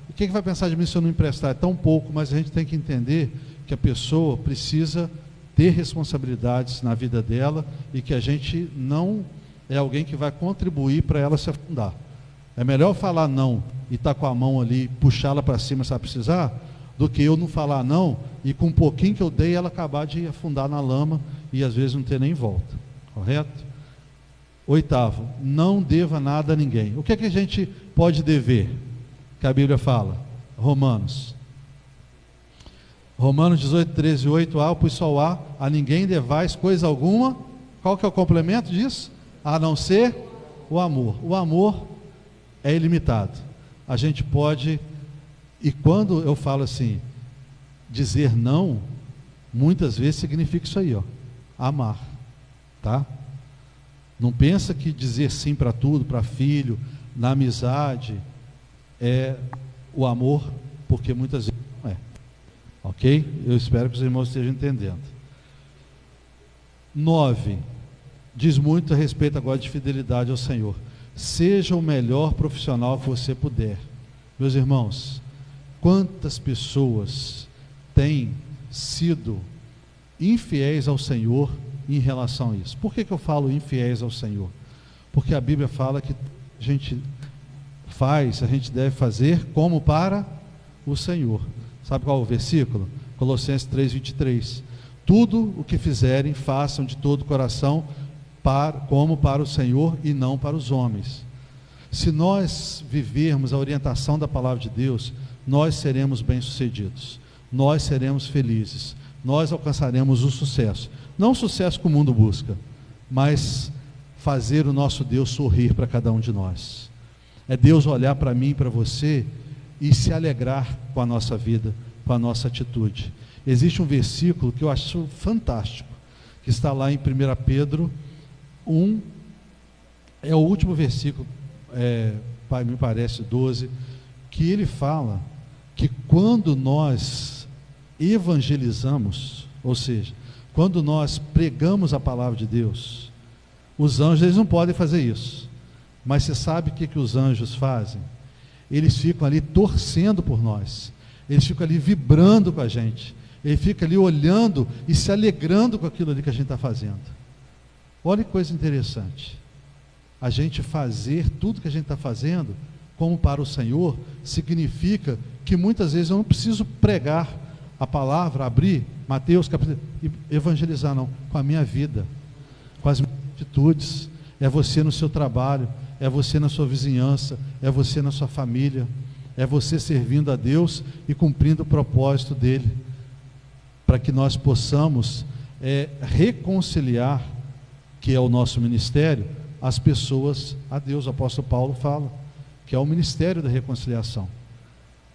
o que vai pensar de mim se eu não emprestar? É tão pouco, mas a gente tem que entender que a pessoa precisa ter responsabilidades na vida dela e que a gente não é alguém que vai contribuir para ela se afundar. É melhor falar não e estar com a mão ali, puxá-la para cima se ela precisar, do que eu não falar não e com um pouquinho que eu dei ela acabar de afundar na lama e às vezes não ter nem volta. Correto? Oitavo, não deva nada a ninguém. O que é que a gente pode dever? Que a Bíblia fala, Romanos 18:13-8, pois só a ninguém devais coisa alguma. Qual que é o complemento disso? A não ser o amor. O amor é ilimitado. A gente pode, e quando eu falo assim, dizer não, muitas vezes significa isso aí, amar, tá? Não pensa que dizer sim para tudo, para filho, na amizade, é o amor, porque muitas vezes não é. Ok? Eu espero que os irmãos estejam entendendo. 9. Diz muito a respeito agora de fidelidade ao Senhor. Seja o melhor profissional que você puder. Meus irmãos, quantas pessoas têm sido infiéis ao Senhor em relação a isso? Por que eu falo infiéis ao Senhor? Porque a Bíblia fala que a gente deve fazer como para o Senhor. Sabe qual é o versículo? Colossenses 3:23. Tudo o que fizerem, façam de todo o coração, como para o Senhor e não para os homens. Se nós vivermos a orientação da palavra de Deus, nós seremos bem-sucedidos, nós seremos felizes, nós alcançaremos o sucesso. Não o sucesso que o mundo busca, mas fazer o nosso Deus sorrir para cada um de nós. É Deus olhar para mim e para você e se alegrar com a nossa vida, com a nossa atitude. Existe um versículo que eu acho fantástico, que está lá em 1 Pedro 1, é o último versículo, me parece 12, que ele fala que quando nós evangelizamos, ou seja, quando nós pregamos a palavra de Deus, os anjos eles não podem fazer isso, mas você sabe o que os anjos fazem? Eles ficam ali torcendo por nós, eles ficam ali vibrando com a gente, eles ficam ali olhando e se alegrando com aquilo ali que a gente está fazendo. Olha que coisa interessante, a gente fazer tudo que a gente está fazendo como para o Senhor, significa que muitas vezes eu não preciso pregar a palavra, abrir Mateus capítulo e evangelizar, não, com a minha vida, com as minhas atitudes. É você no seu trabalho, é você na sua vizinhança, é você na sua família, é você servindo a Deus e cumprindo o propósito dele, para que nós possamos reconciliar, que é o nosso ministério, as pessoas a Deus. O apóstolo Paulo fala que é o ministério da reconciliação.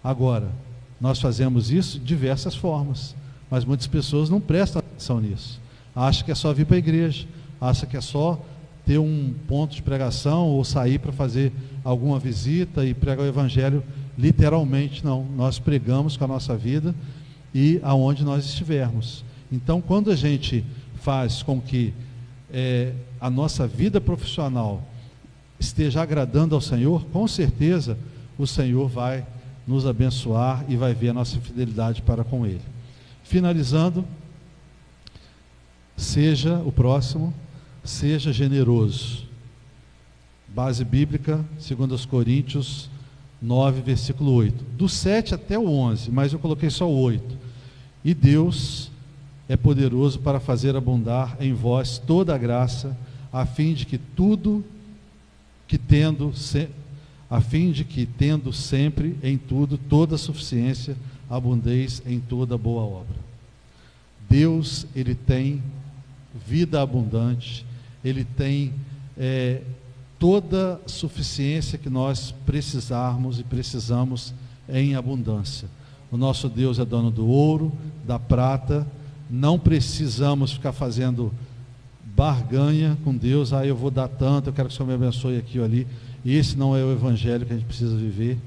Agora, nós fazemos isso de diversas formas, mas muitas pessoas não prestam atenção nisso. Acham que é só vir para a igreja, acham que é só ter um ponto de pregação ou sair para fazer alguma visita e pregar o evangelho literalmente. Não, nós pregamos com a nossa vida e aonde nós estivermos. Então, quando a gente faz com que a nossa vida profissional esteja agradando ao Senhor, com certeza o Senhor vai nos abençoar e vai ver a nossa fidelidade para com Ele. Finalizando, seja o próximo, seja generoso. Base bíblica, 2 Coríntios 9, versículo 8. Do 7 até o 11, mas eu coloquei só o 8. E Deus é poderoso para fazer abundar em vós toda a graça, a fim de que tendo sempre em tudo toda a suficiência, abundeis em toda boa obra. Deus, Ele tem vida abundante, Ele tem toda a suficiência que nós precisarmos e precisamos em abundância. O nosso Deus é dono do ouro, da prata. Não precisamos ficar fazendo barganha com Deus. Eu vou dar tanto, eu quero que o Senhor me abençoe aqui ou ali. Esse não é o evangelho que a gente precisa viver.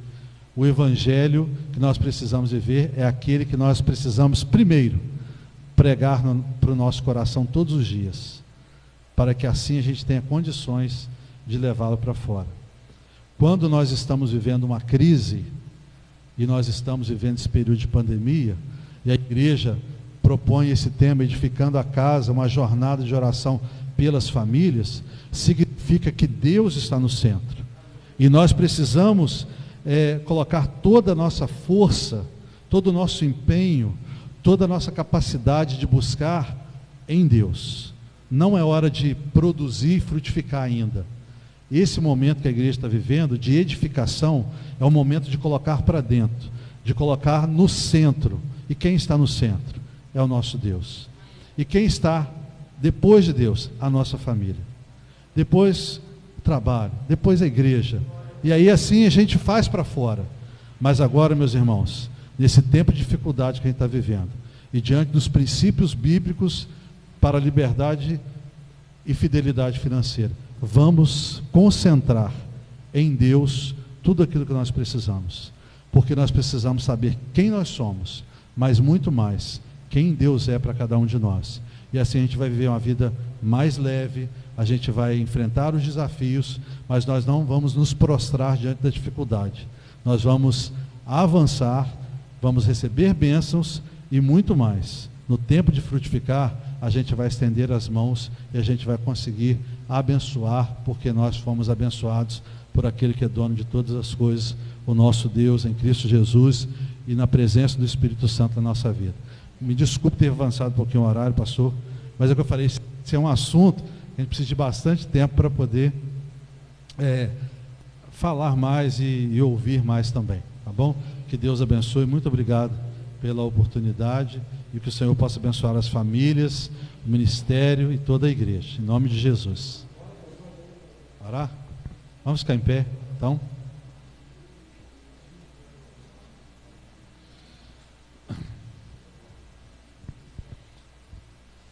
O evangelho que nós precisamos viver é aquele que nós precisamos primeiro pregar para o nosso coração todos os dias, para que assim a gente tenha condições de levá-lo para fora. Quando nós estamos vivendo uma crise, e nós estamos vivendo esse período de pandemia, e a igreja propõe esse tema, edificando a casa, uma jornada de oração pelas famílias, significa que Deus está no centro, e nós precisamos colocar toda a nossa força, todo o nosso empenho, toda a nossa capacidade de buscar em Deus. Não é hora de produzir e frutificar ainda. Esse momento que a igreja está vivendo, de edificação, é o momento de colocar para dentro, de colocar no centro. E quem está no centro? É o nosso Deus. E quem está depois de Deus? A nossa família. Depois o trabalho, depois a igreja. E aí assim a gente faz para fora. Mas agora, meus irmãos, nesse tempo de dificuldade que a gente está vivendo, e diante dos princípios bíblicos para a liberdade e fidelidade financeira, vamos concentrar em Deus tudo aquilo que nós precisamos, porque nós precisamos saber quem nós somos, mas muito mais, quem Deus é para cada um de nós. E assim a gente vai viver uma vida mais leve, a gente vai enfrentar os desafios, mas nós não vamos nos prostrar diante da dificuldade. Nós vamos avançar, vamos receber bênçãos e muito mais. No tempo de frutificar, a gente vai estender as mãos e a gente vai conseguir abençoar, porque nós fomos abençoados por aquele que é dono de todas as coisas, o nosso Deus em Cristo Jesus, e na presença do Espírito Santo na nossa vida. Me desculpe ter avançado um pouquinho o horário, pastor, mas é o que eu falei, esse é um assunto que a gente precisa de bastante tempo para poder falar mais e ouvir mais também, tá bom? Que Deus abençoe, muito obrigado pela oportunidade, e que o Senhor possa abençoar as famílias, o ministério e toda a igreja, em nome de Jesus. Orar? Vamos ficar em pé, então.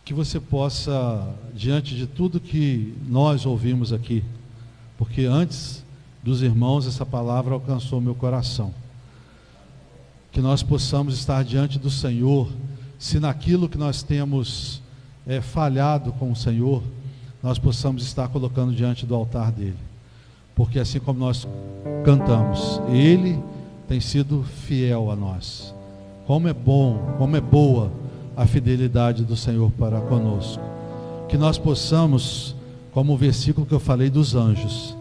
Que você possa, diante de tudo que nós ouvimos aqui, porque antes dos irmãos essa palavra alcançou meu coração, que nós possamos estar diante do Senhor, se naquilo que nós temos falhado com o Senhor, nós possamos estar colocando diante do altar dele, porque assim como nós cantamos, Ele tem sido fiel a nós. Como é bom, como é boa a fidelidade do Senhor para conosco. Que nós possamos, como o versículo que eu falei dos anjos,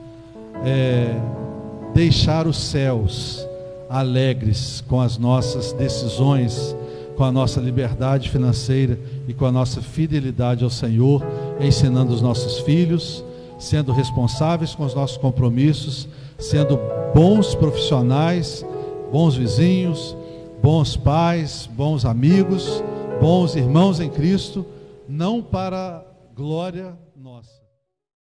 deixar os céus alegres com as nossas decisões, com a nossa liberdade financeira e com a nossa fidelidade ao Senhor, ensinando os nossos filhos, sendo responsáveis com os nossos compromissos, sendo bons profissionais bons vizinhos, bons pais, bons amigos, bons irmãos em Cristo, não para glória nossa.